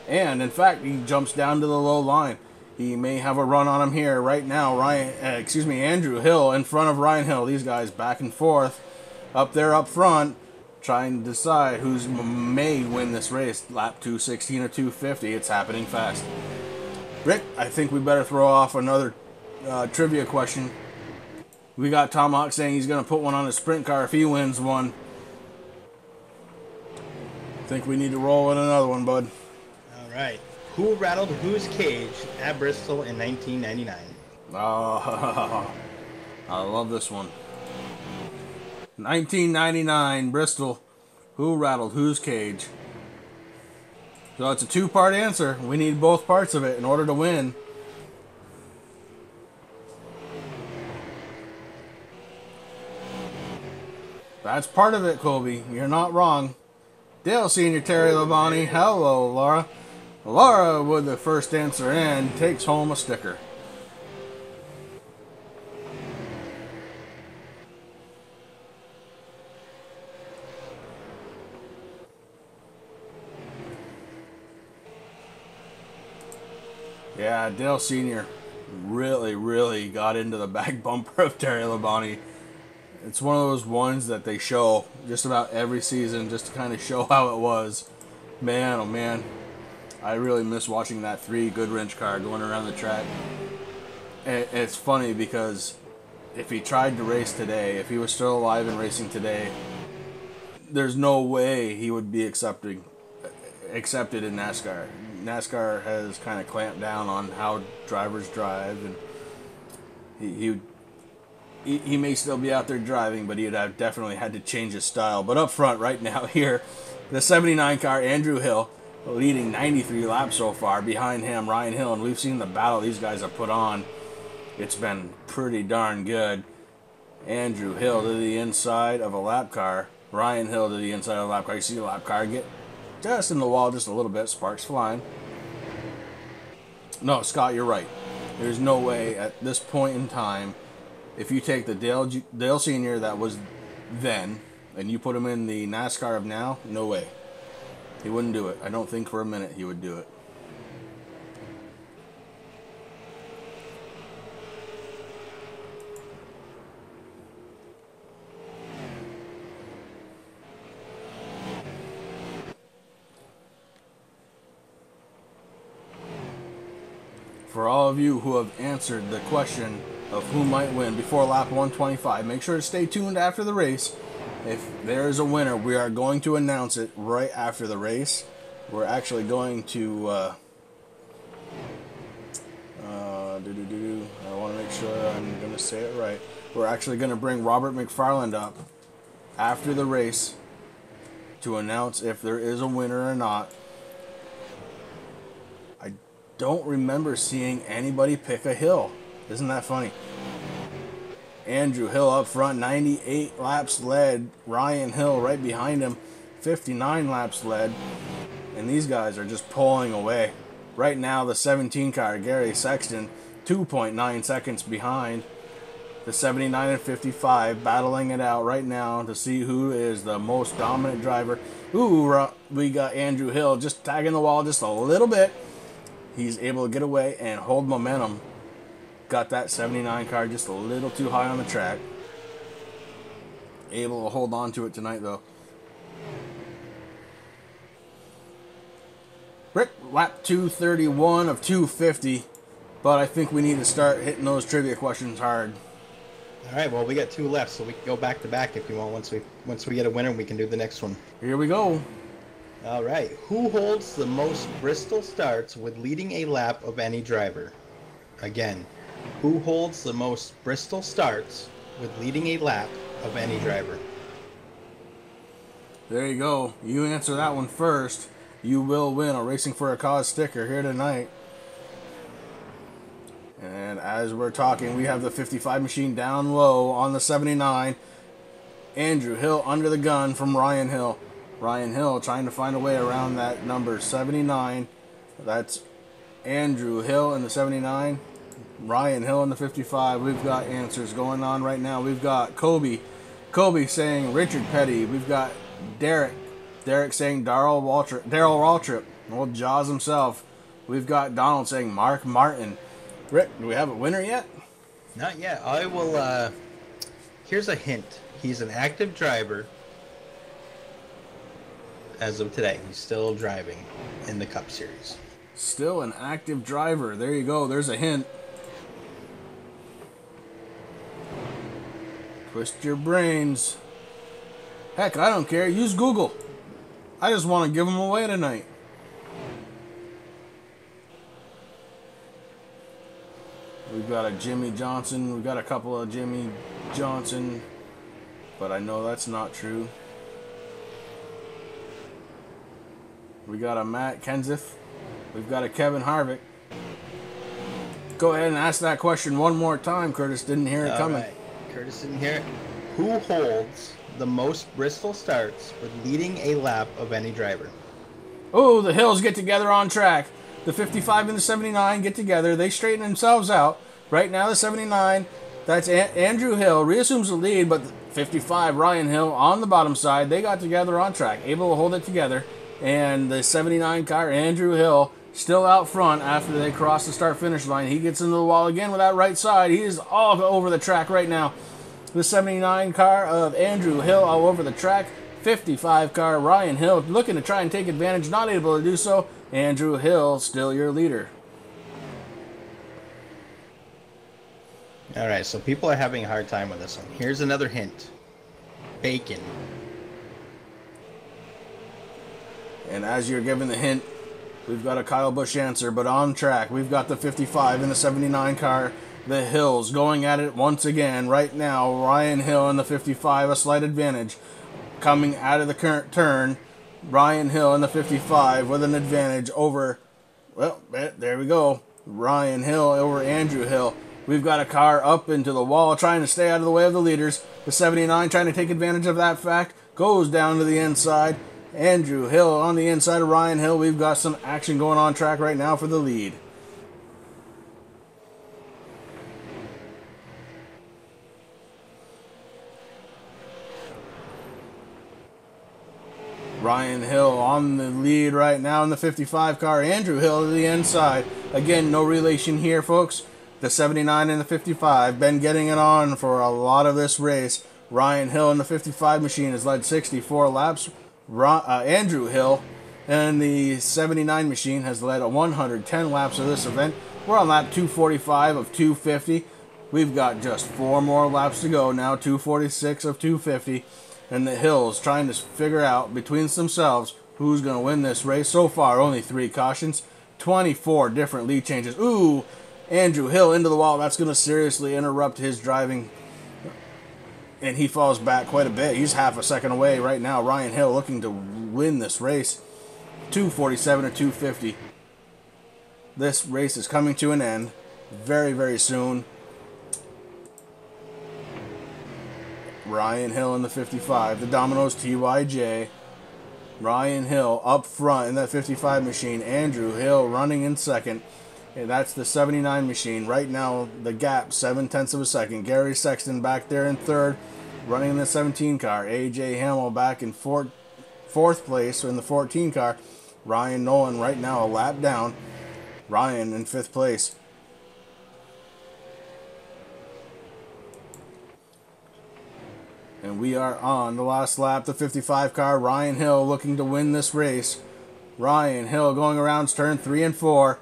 And, in fact, he jumps down to the low line. He may have a run on him here right now. Andrew Hill in front of Ryan Hill. These guys back and forth up there up front, trying to decide who's may win this race. Lap 216 or 250. It's happening fast. Rick, I think we better throw off another trivia question. We got Tomahawk saying he's going to put one on his sprint car if he wins one. I think we need to roll in another one, bud. All right. Who rattled whose cage at Bristol in 1999? Oh, I love this one. 1999, Bristol. Who rattled whose cage? So it's a 2-part answer. We need both parts of it in order to win. That's part of it, Colby. You're not wrong. Dale Senior Terry Labonte. Hello, Laura. Laura with the first answer in takes home a sticker. Yeah, Dale Sr. really got into the back bumper of Terry Labonte. It's one of those ones that they show just about every season just to kind of show how it was. Man, oh man, I really miss watching that 3 Goodwrench car going around the track. And it's funny because if he tried to race today, if he was still alive and racing today, there's no way he would be accepted in NASCAR. NASCAR has kind of clamped down on how drivers drive, and he may still be out there driving, but he'd have definitely had to change his style. But up front right now here, the 79 car, Andrew Hill, leading 93 laps so far. Behind him, Ryan Hill, and we've seen the battle these guys have put on. It's been pretty darn good. Andrew Hill to the inside of a lap car. Ryan Hill to the inside of a lap car. You see the lap car get just in the wall just a little bit. Sparks flying. No, Scott, you're right. There's no way at this point in time, if you take the Dale Sr. that was then, and you put him in the NASCAR of now, no way. He wouldn't do it. I don't think for a minute he would do it. For all of you who have answered the question of who might win before lap 125, make sure to stay tuned after the race. If there is a winner, we are going to announce it right after the race. We're actually going to I want to make sure I'm going to say it right. We're actually going to bring Robert McFarland up after the race to announce if there is a winner or not. I don't remember seeing anybody pick a Hill. Isn't that funny? Andrew Hill up front, 98 laps led. Ryan Hill right behind him, 59 laps led. And these guys are just pulling away. Right now, the 17 car, Gary Sexton, 2.9 seconds behind. The 79 and 55 battling it out right now to see who is the most dominant driver. Ooh, we got Andrew Hill just tagging the wall just a little bit. He's able to get away and hold momentum. Got that 79 car just a little too high on the track. Able to hold on to it tonight, though. Rick, lap 231 of 250. But I think we need to start hitting those trivia questions hard. All right, well, we got 2 left, so we can go back to back if you want. Once we get a winner, we can do the next one. Here we go. All right. Who holds the most Bristol starts with leading a lap of any driver? Again, who holds the most Bristol starts with leading a lap of any driver? There you go. You answer that one first. You will win a Racing for a Cause sticker here tonight. And as we're talking, we have the 55 machine down low on the 79. Andrew Hill under the gun from Ryan Hill. Ryan Hill trying to find a way around that number 79. That's Andrew Hill in the 79. Ryan Hill in the 55. We've got answers going on right now. We've got Kobe saying Richard Petty. We've got Derek saying Darrell Waltrip. Old Jaws himself. We've got Donald saying Mark Martin. Rick, do we have a winner yet? Not yet. I will, here's a hint. He's an active driver as of today. He's still driving in the Cup Series. Still an active driver. There you go. There's a hint. Twist your brains. Heck, I don't care. Use Google. I just want to give them away tonight. We've got a Jimmy Johnson. We've got a couple of Jimmy Johnson. But I know that's not true. We got a Matt Kenseth. We've got a Kevin Harvick. Go ahead and ask that question one more time. Curtis didn't hear it coming. Right. Curtis didn't hear it. Who holds the most Bristol starts with leading a lap of any driver? Oh, the Hills get together on track. The 55 and the 79 get together. They straighten themselves out. Right now, the 79, that's Andrew Hill, reassumes the lead, but the 55, Ryan Hill, on the bottom side, they got together on track, able to hold it together. And the 79 car, Andrew Hill, still out front after they cross the start-finish line. He gets into the wall again with that right side. He is all over the track right now. The 79 car of Andrew Hill all over the track. 55 car Ryan Hill looking to try and take advantage, not able to do so. Andrew Hill still your leader. All right, so people are having a hard time with this one. Here's another hint. Bacon. And as you're given the hint, we've got a Kyle Busch answer, but on track, we've got the 55 and the 79 car. The Hills going at it once again. Right now, Ryan Hill in the 55, a slight advantage. Coming out of the current turn, Ryan Hill in the 55 with an advantage over, well, there we go. Ryan Hill over Andrew Hill. We've got a car up into the wall trying to stay out of the way of the leaders. The 79 trying to take advantage of that fact. Goes down to the inside. Andrew Hill on the inside of Ryan Hill. We've got some action going on track right now for the lead. Ryan Hill on the lead right now in the 55 car. Andrew Hill to the inside. Again, no relation here, folks. The 79 and the 55 been getting it on for a lot of this race. Ryan Hill in the 55 machine has led 64 laps. Andrew Hill in the 79 machine has led 110 laps of this event. We're on lap 245 of 250. We've got just 4 more laps to go now, 246 of 250. And the Hills trying to figure out between themselves who's going to win this race. So far, only 3 cautions, 24 different lead changes. Ooh, Andrew Hill into the wall. That's going to seriously interrupt his driving. And he falls back quite a bit. He's half a second away right now. Ryan Hill looking to win this race. 247 or 250. This race is coming to an end very, very soon. Ryan Hill in the 55. The Domino's TYJ. Ryan Hill up front in that 55 machine. Andrew Hill running in second. And that's the 79 machine. Right now, the gap, 7/10 of a second. Gary Sexton back there in third, running in the 17 car. AJ Hamill back in fourth place in the 14 car. Ryan Nolan right now a lap down. Ryan in 5th place. And we are on the last lap, the 55 car. Ryan Hill looking to win this race. Ryan Hill going around turn 3 and 4.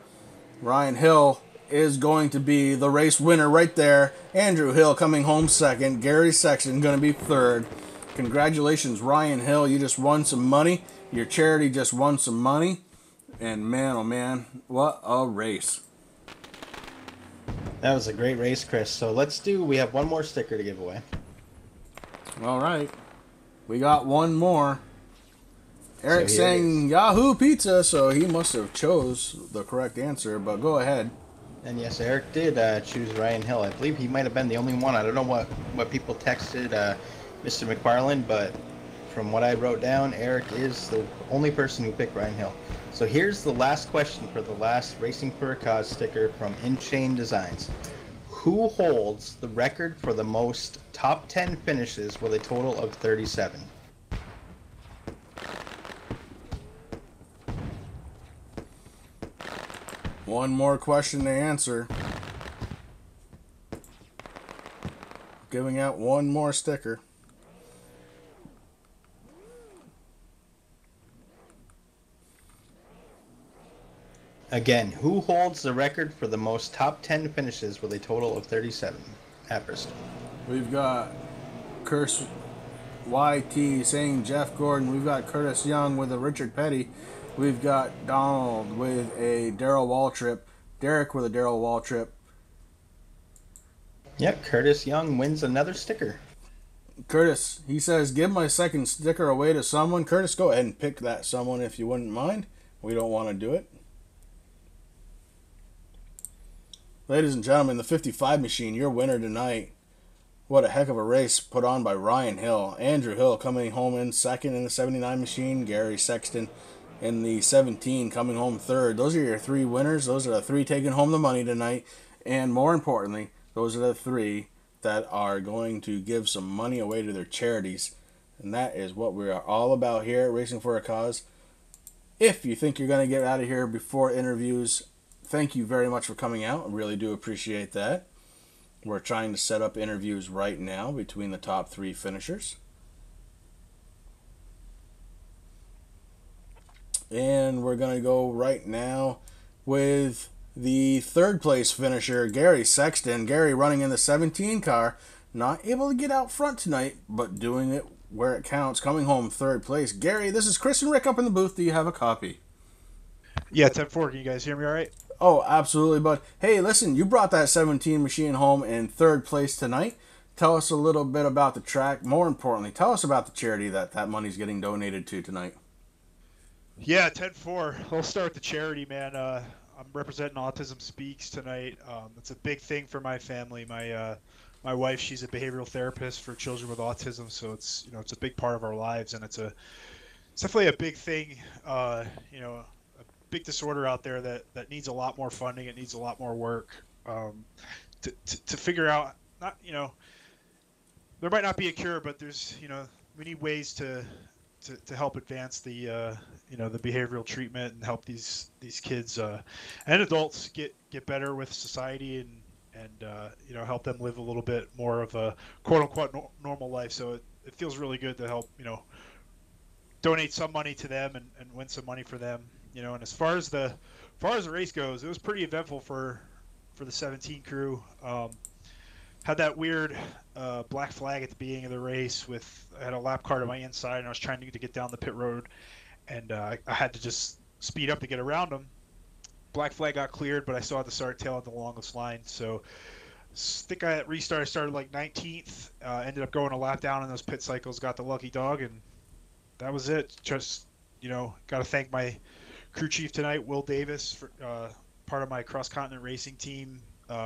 Ryan Hill is going to be the race winner right there. Andrew Hill coming home second. Gary Sexton going to be third. Congratulations, Ryan Hill. You just won some money. Your charity just won some money. And man, oh man, what a race. That was a great race, Chris. So we have one more sticker to give away. All right. We got one more. Eric saying Yahoo Pizza, so he must have chose the correct answer, but go ahead. And yes, Eric did choose Ryan Hill. I believe he might have been the only one. I don't know what people texted Mr. McFarland, but from what I wrote down, Eric is the only person who picked Ryan Hill. So here's the last question for the last Racing for a Cause sticker from InShane Designs. Who holds the record for the most top 10 finishes with a total of 37? One more question to answer. Giving out one more sticker. Again, who holds the record for the most top 10 finishes with a total of 37 at Bristol? We've got Curse YT saying Jeff Gordon. We've got Curtis Young with a Richard Petty. We've got Donald with a Darrell Waltrip. Derek with a Darrell Waltrip. Yep, Curtis Young wins another sticker. Curtis, he says, give my second sticker away to someone. Curtis, go ahead and pick that someone if you wouldn't mind. We don't want to do it. Ladies and gentlemen, the 55 machine, your winner tonight. What a heck of a race put on by Ryan Hill. Andrew Hill coming home in second in the 79 machine. Gary Sexton in the 17 coming home third. Those are your 3 winners. Those are the 3 taking home the money tonight. And more importantly, those are the 3 that are going to give some money away to their charities. And that is what we are all about here at Racing for a Cause. If you think you're going to get out of here before interviews, thank you very much for coming out. I really do appreciate that. We're trying to set up interviews right now between the top 3 finishers. And we're going to go right now with the 3rd place finisher, Gary Sexton. Gary running in the 17 car. Not able to get out front tonight, but doing it where it counts. Coming home 3rd place. Gary, this is Chris and Rick up in the booth. Do you have a copy? Yeah, 10-4. Can you guys hear me all right? Oh, absolutely, bud. Hey, listen, you brought that 17 machine home in 3rd place tonight. Tell us a little bit about the track. More importantly, tell us about the charity that money's getting donated to tonight. Yeah, 10-4. I'll start with the charity, man. I'm representing Autism Speaks tonight. It's a big thing for my family. My wife, she's a behavioral therapist for children with autism, so it's a big part of our lives, and it's definitely a big thing. A big disorder out there that needs a lot more funding. It needs a lot more work to figure out. There might not be a cure, but there's we need ways to help advance the the behavioral treatment and help these kids and adults get better with society and help them live a little bit more of a quote unquote normal life. So it feels really good to help donate some money to them and win some money for them. And as far as the race goes, it was pretty eventful for the 17 crew. Had that weird black flag at the beginning of the race. I had a lap car to my inside, and I was trying to get down the pit road, and I had to just speed up to get around them. Black flag got cleared, but I still had to start tail at the longest line. So I think at restart I started like 19th. Ended up going a lap down in those pit cycles, got the lucky dog, and that was it. Just got to thank my crew chief tonight, Will Davis, for part of my cross-continent racing team.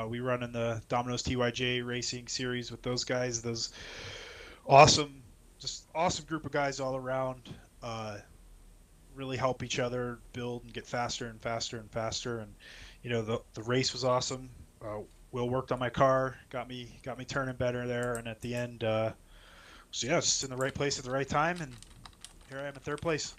We run in the Domino's TYJ racing series with those guys. Those awesome group of guys all around. Really help each other build and get faster and faster and faster. And the race was awesome. Will worked on my car, got me turning better there. And at the end, just in the right place at the right time. And here I am in 3rd place.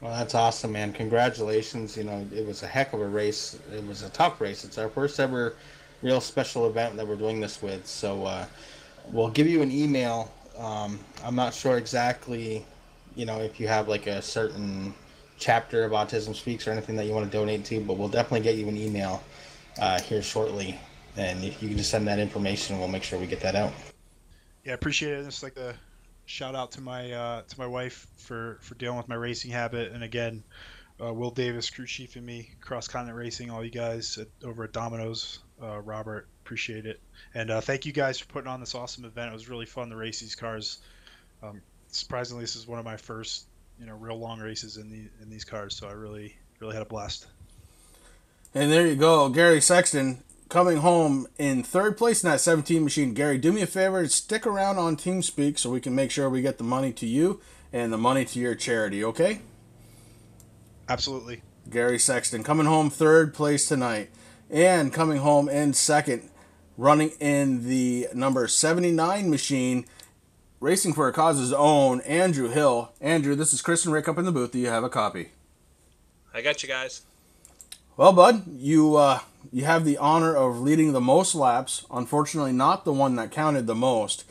Well, that's awesome, man. Congratulations. It was a heck of a race. It was a tough race. It's our first ever real special event that we're doing this with. So we'll give you an email. I'm not sure exactly, if you have like a certain chapter of Autism Speaks or anything that you want to donate to, but we'll definitely get you an email here shortly. And if you can just send that information, we'll make sure we get that out. Yeah, I appreciate it. Just like the shout out to my wife for dealing with my racing habit, and again, Will Davis, crew chief, and me, cross continent racing, all you guys over at Domino's, Robert, appreciate it, and thank you guys for putting on this awesome event. It was really fun to race these cars. Surprisingly, this is one of my first real long races in these cars, so I really had a blast. And there you go, Gary Sexton coming home in 3rd place in that 17 machine. Gary, do me a favor, stick around on TeamSpeak so we can make sure we get the money to you and the money to your charity, okay? Absolutely. Gary Sexton coming home 3rd place tonight. And coming home in 2nd, running in the number 79 machine, racing for a cause's own, Andrew Hill. Andrew, this is Chris and Rick up in the booth. Do you have a copy? I got you guys. Well, bud, you have the honor of leading the most laps. Unfortunately, not the one that counted the most.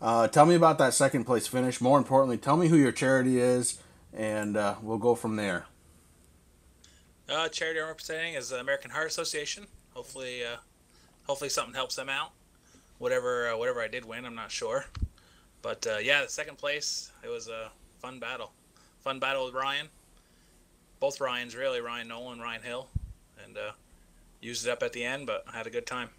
Tell me about that 2nd place finish. More importantly, tell me who your charity is, and we'll go from there. Charity I'm representing is the American Heart Association. Hopefully something helps them out. Whatever I did win, I'm not sure. But the 2nd place, it was a fun battle. Fun battle with Ryan. Both Ryans, really, Ryan Nolan, Ryan Hill. And used it up at the end, but I had a good time.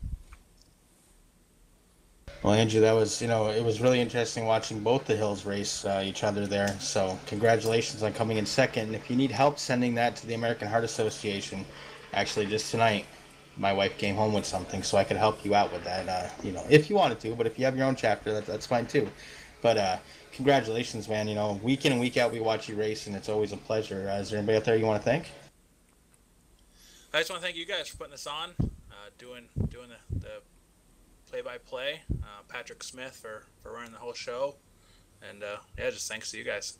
Well, Andrew, that was, it was really interesting watching both the Hills race each other there. So congratulations on coming in 2nd. And if you need help sending that to the American Heart Association, actually just tonight, my wife came home with something, so I could help you out with that, if you wanted to. But if you have your own chapter, that's fine too. But congratulations, man. Week in and week out, we watch you race, and it's always a pleasure. Is there anybody out there you want to thank? I just want to thank you guys for putting this on, doing the play-by-play. Patrick Smith for running the whole show, And yeah, just thanks to you guys.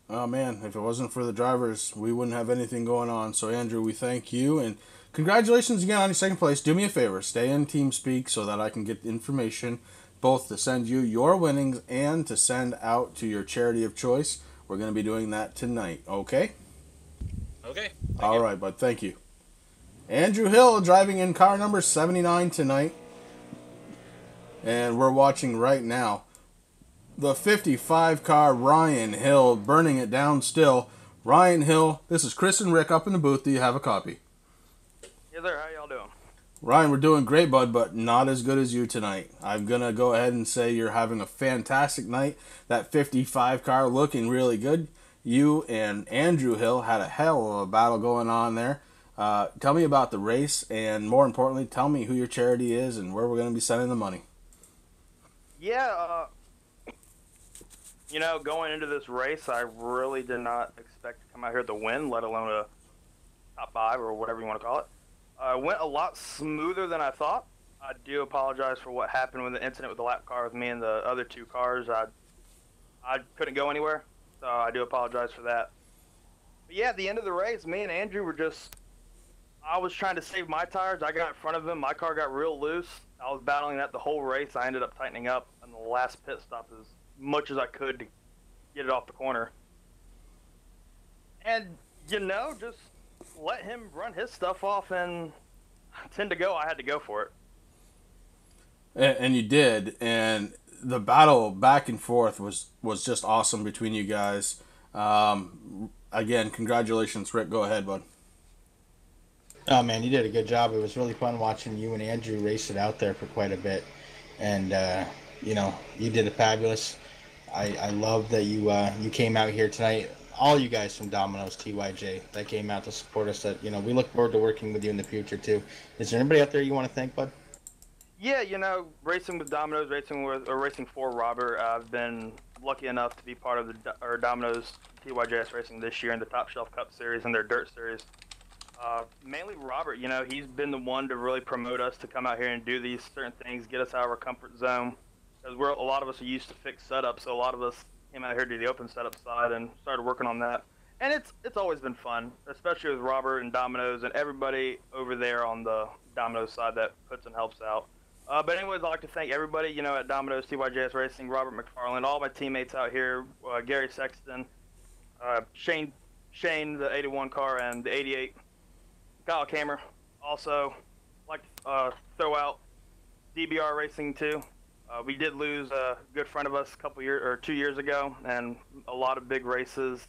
Oh man, if it wasn't for the drivers, we wouldn't have anything going on. So Andrew, we thank you and congratulations again on your second place. Do me a favor, stay in TeamSpeak so that I can get information both to send you your winnings and to send out to your charity of choice. We're going to be doing that tonight, okay? Okay. All right, bud. Thank you. Andrew Hill driving in car number 79 tonight. And we're watching right now the 55 car Ryan Hill burning it down still. Ryan Hill, this is Chris and Rick up in the booth. Do you have a copy? Yes, sir. How y'all doing? Ryan, we're doing great, bud, but not as good as you tonight. I'm going to go ahead and say you're having a fantastic night. That 55 car looking really good. You and Andrew Hill had a hell of a battle going on there. Tell me about the race, and more importantly, tell me who your charity is and where we're going to be sending the money. Yeah, going into this race, I really did not expect to come out here to win, let alone a top 5 or whatever you want to call it. Went a lot smoother than I thought. I do apologize for what happened with the incident with the lap car with me and the other 2 cars. I couldn't go anywhere, so I do apologize for that. But yeah, at the end of the race, me and Andrew were I was trying to save my tires. I got in front of him. My car got real loose. I was battling that the whole race. I ended up tightening up in the last pit stop as much as I could to get it off the corner. And, just let him run his stuff off, and 10 to go, I had to go for it. And you did, and the battle back and forth was just awesome between you guys. Again, congratulations, Rick. Go ahead, bud. Oh, man, you did a good job. It was really fun watching you and Andrew race it out there for quite a bit. And, you did it fabulous. I love that you came out here tonight. All you guys from Domino's TYJ that came out to support us. That we look forward to working with you in the future, too. Is there anybody out there you want to thank, bud? Yeah, racing with Domino's, racing for Robert, I've been lucky enough to be part of the Domino's TYJS Racing this year in the Top Shelf Cup Series and their Dirt Series. Mainly Robert, he's been the one to really promote us to come out here and do these certain things, get us out of our comfort zone. Because a lot of us are used to fixed setup, so a lot of us came out here to the open setup side and started working on that. And it's always been fun, especially with Robert and Domino's and everybody over there on the Domino's side that puts and helps out. But anyways, I'd like to thank everybody, at Domino's TYJS Racing, Robert McFarland, all my teammates out here, Gary Sexton, Shane, the 81 car, and the 88. Kyle Kammer. Also, like to throw out DBR Racing too. We did lose a good friend of us 2 years ago, and a lot of big races.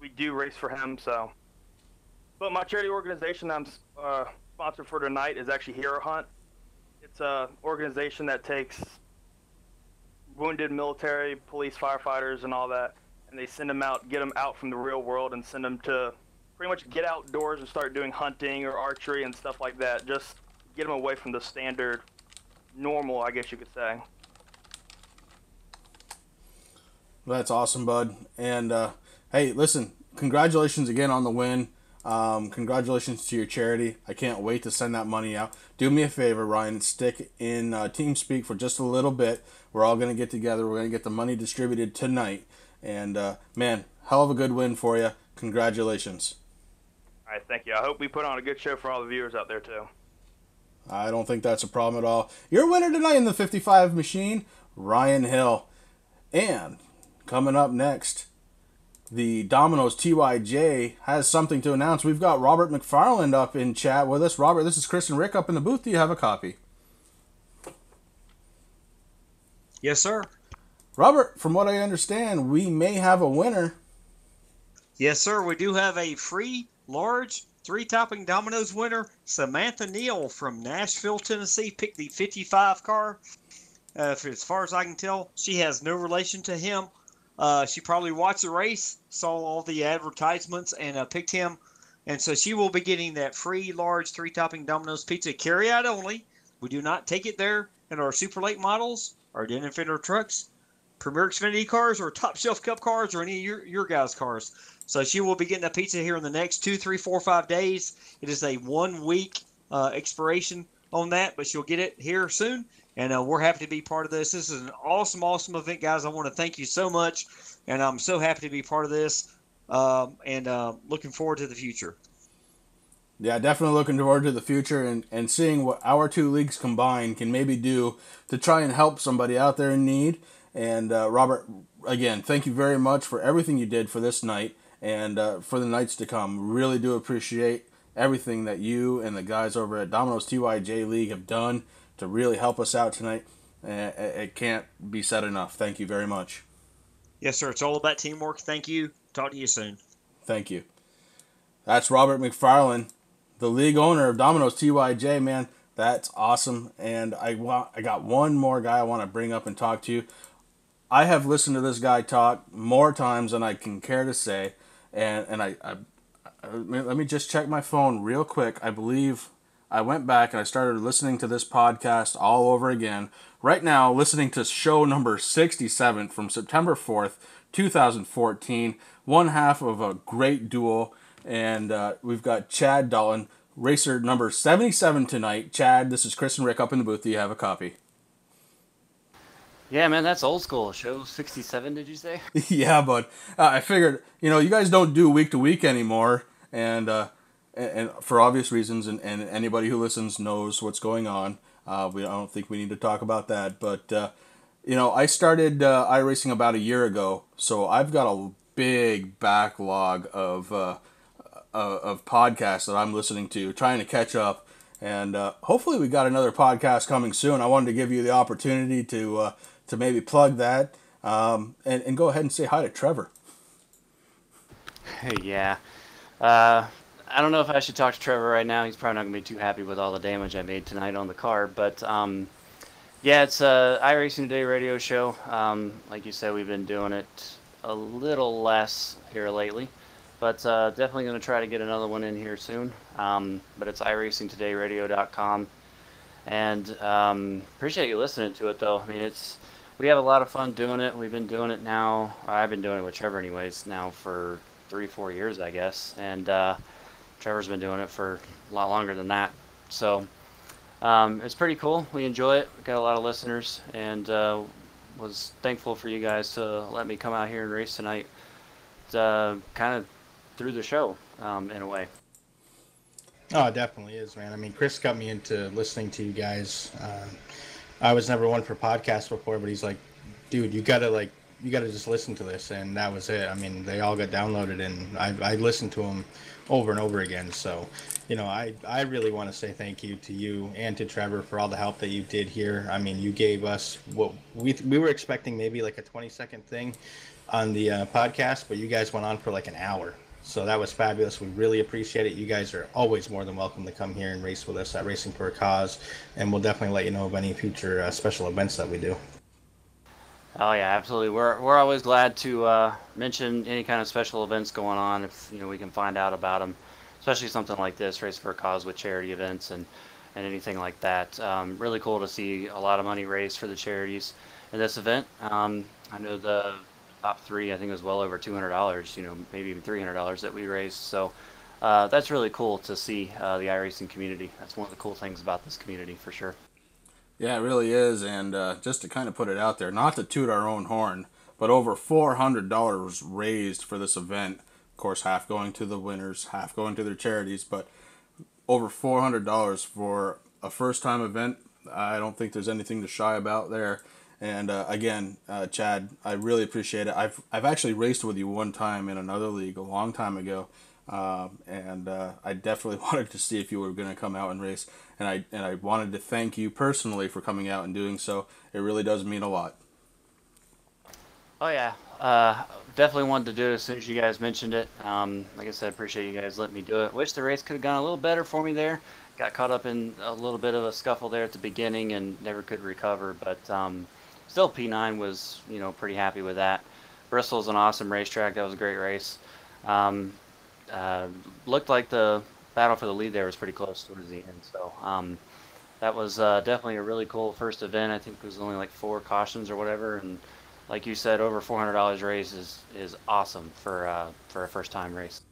We do race for him, so. But my charity organization I'm sponsored for tonight is actually Hero Hunt. It's an organization that takes wounded military, police, firefighters, and all that, and they send them out, get them out from the real world, and send them to pretty much get outdoors and start doing hunting or archery and stuff like that. Just get them away from the standard, normal, I guess you could say. That's awesome, bud. And hey, listen, congratulations again on the win. Congratulations to your charity. I can't wait to send that money out. Do me a favor, Ryan, stick in TeamSpeak for just a little bit. We're all going to get together. We're going to get the money distributed tonight. And, man, hell of a good win for you. Congratulations. All right, thank you. I hope we put on a good show for all the viewers out there, too. I don't think that's a problem at all. Your winner tonight in the 55 machine, Ryan Hill. And coming up next, the Domino's TYJ has something to announce. We've got Robert McFarland up in chat with us. Robert, this is Chris and Rick up in the booth. Do you have a copy? Yes, sir. Robert, from what I understand, we may have a winner. Yes, sir. We do have a free, large, 3-topping Domino's winner. Samantha Neal from Nashville, Tennessee, picked the 55 car. As far as I can tell, she has no relation to him. She probably watched the race, saw all the advertisements, and picked him. And so she will be getting that free, large, 3-topping Domino's pizza, carry-out only. We do not take it there in our Super Late models, our Den Infiniter trucks, Premier Xfinity cars, or Top Shelf Cup cars, or any of your guys' cars. So she will be getting a pizza here in the next 2, 3, 4, 5 days. It is a 1-week expiration on that, but she'll get it here soon. and we're happy to be part of this. This is an awesome event, guys. I want to thank you so much, and I'm so happy to be part of this, and looking forward to the future. Yeah, definitely looking forward to the future and seeing what our two leagues combined can maybe do to try and help somebody out there in need. And Robert, again, thank you very much for everything you did for this night and for the nights to come. Really do appreciate everything that you and the guys over at Domino's TYJ League have done to really help us out tonight. It can't be said enough. Thank you very much. Yes, sir. It's all about teamwork. Thank you. Talk to you soon. Thank you. That's Robert McFarland, the league owner of Domino's TYJ, man. That's awesome. And I got one more guy I want to bring up and talk to you. I have listened to this guy talk more times than I can care to say. And I let me just check my phone real quick. I believe I went back and I started listening to this podcast all over again. Right now, listening to show number 67 from September 4th, 2014. One half of a great duel. And we've got Chad Dalton, racer number 77 tonight. Chad, this is Chris and Rick up in the booth. Do you have a copy? Yeah, man, that's old school. Show 67, did you say? Yeah, but I figured, you guys don't do week to week anymore, and for obvious reasons, and anybody who listens knows what's going on. I don't think we need to talk about that, but I started iRacing about a year ago, so I've got a big backlog of podcasts that I'm listening to, trying to catch up, and hopefully we got another podcast coming soon. I wanted to give you the opportunity to maybe plug that, and go ahead and say hi to Trevor. Yeah. I don't know if I should talk to Trevor right now. He's probably not going to be too happy with all the damage I made tonight on the car. But, yeah, it's a iRacing Today radio show. Like you said, we've been doing it a little less here lately. But definitely going to try to get another one in here soon. But it's iRacingTodayRadio.com. And appreciate you listening to it, though. I mean, we have a lot of fun doing it. We've been doing it now. I've been doing it with Trevor anyways now for 3-4 years, I guess. And Trevor's been doing it for a lot longer than that. So it's pretty cool. We enjoy it. We got a lot of listeners, and was thankful for you guys to let me come out here and race tonight. Kind of through the show in a way. Oh, it definitely is, man. I mean, Chris got me into listening to you guys. I was never one for podcasts before, but he's like, dude, you gotta just listen to this, and that was it. I mean, they all got downloaded, and I listened to them over and over again. So, I really want to say thank you to you and to Trevor for all the help that you did here. I mean, you gave us what we were expecting, maybe like a 20-second thing on the podcast, but you guys went on for like an hour. So that was fabulous. We really appreciate it. You guys are always more than welcome to come here and race with us at Racing for a Cause, and we'll definitely let you know of any future special events that we do. Oh yeah, absolutely. We're always glad to mention any kind of special events going on if we can find out about them, especially something like this, Race for a Cause with charity events and anything like that. Really cool to see a lot of money raised for the charities in this event. I know the top three, I think it was well over $200, maybe even $300 that we raised. So that's really cool to see the iRacing community. That's one of the cool things about this community for sure. Yeah, it really is. And just to kind of put it out there, not to toot our own horn, but over $400 raised for this event. Of course, half going to the winners, half going to their charities, but over $400 for a first-time event. I don't think there's anything to shy about there. And again, Chad, I really appreciate it. I've actually raced with you one time in another league a long time ago, and I definitely wanted to see if you were going to come out and race. And I wanted to thank you personally for coming out and doing so. It really does mean a lot. Oh yeah, definitely wanted to do it as soon as you guys mentioned it. Like I said, appreciate you guys letting me do it. Wish the race could have gone a little better for me there. Got caught up in a little bit of a scuffle there at the beginning and never could recover, but still, P9 was, pretty happy with that. Bristol's an awesome racetrack. That was a great race. Looked like the battle for the lead there was pretty close towards the end. So that was definitely a really cool first event. I think it was only like 4 cautions or whatever. And like you said, over $400 race is awesome for a first-time race.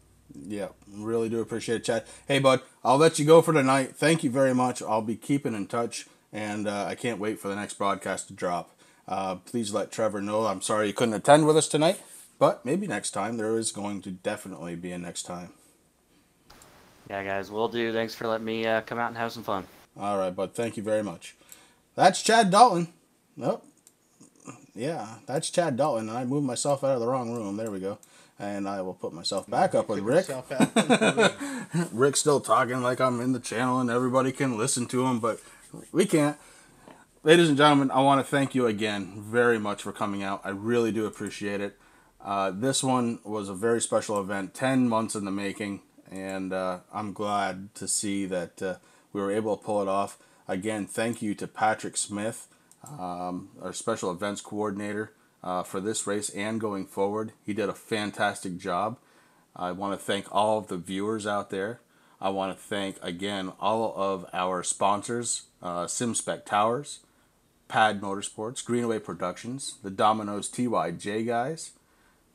Yeah, really do appreciate it, Chad. Hey, bud, I'll let you go for tonight. Thank you very much. I'll be keeping in touch. and I can't wait for the next broadcast to drop. Please let Trevor know. I'm sorry you couldn't attend with us tonight, but maybe next time. There is going to definitely be a next time. Yeah, guys, will do. Thanks for letting me come out and have some fun. All right, bud. Thank you very much. That's Chad Dalton. Nope. Yeah, that's Chad Dalton, and I moved myself out of the wrong room. There we go. And I will put myself back up with Rick. Rick's still talking like I'm in the channel and everybody can listen to him, but we can't. Ladies and gentlemen, I want to thank you again very much for coming out. I really do appreciate it. This one was a very special event, 10 months in the making, and I'm glad to see that we were able to pull it off. Again, thank you to Patrick Smith, our special events coordinator for this race and going forward. He did a fantastic job. I want to thank all of the viewers out there. I want to thank, again, all of our sponsors, Spec Towers, Pad Motorsports, Greenaway Productions, the Domino's TYJ guys,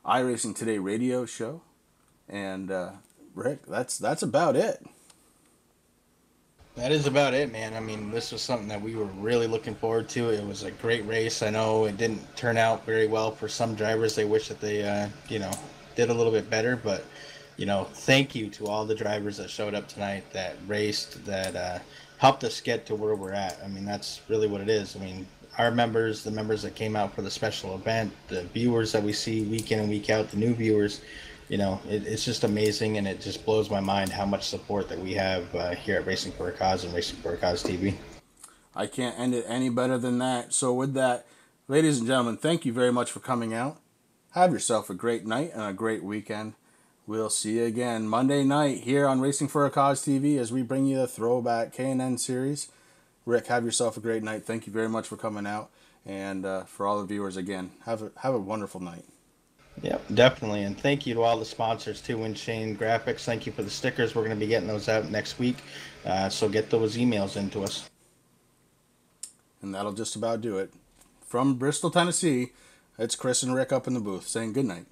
iRacing Today radio show, and Rick, that's about it. That is about it, man. I mean, this was something that we were really looking forward to. It was a great race. I know it didn't turn out very well for some drivers. They wish that they, did a little bit better. But, thank you to all the drivers that showed up tonight, that raced, that helped us get to where we're at. I mean, that's really what it is. I mean, our members, the members that came out for the special event, the viewers that we see week in and week out, the new viewers, it's just amazing, and it just blows my mind how much support that we have here at Racing for a Cause and Racing for a Cause TV. I can't end it any better than that. So with that, ladies and gentlemen, thank you very much for coming out. Have yourself a great night and a great weekend. We'll see you again Monday night here on Racing for a Cause TV as we bring you the throwback K&N series. Rick, have yourself a great night. Thank you very much for coming out. And for all the viewers, again, have a wonderful night. Yep, definitely. And thank you to all the sponsors too, InShane Graphics. Thank you for the stickers. We're going to be getting those out next week. So get those emails into us. And that'll just about do it. From Bristol, Tennessee, it's Chris and Rick up in the booth saying good night.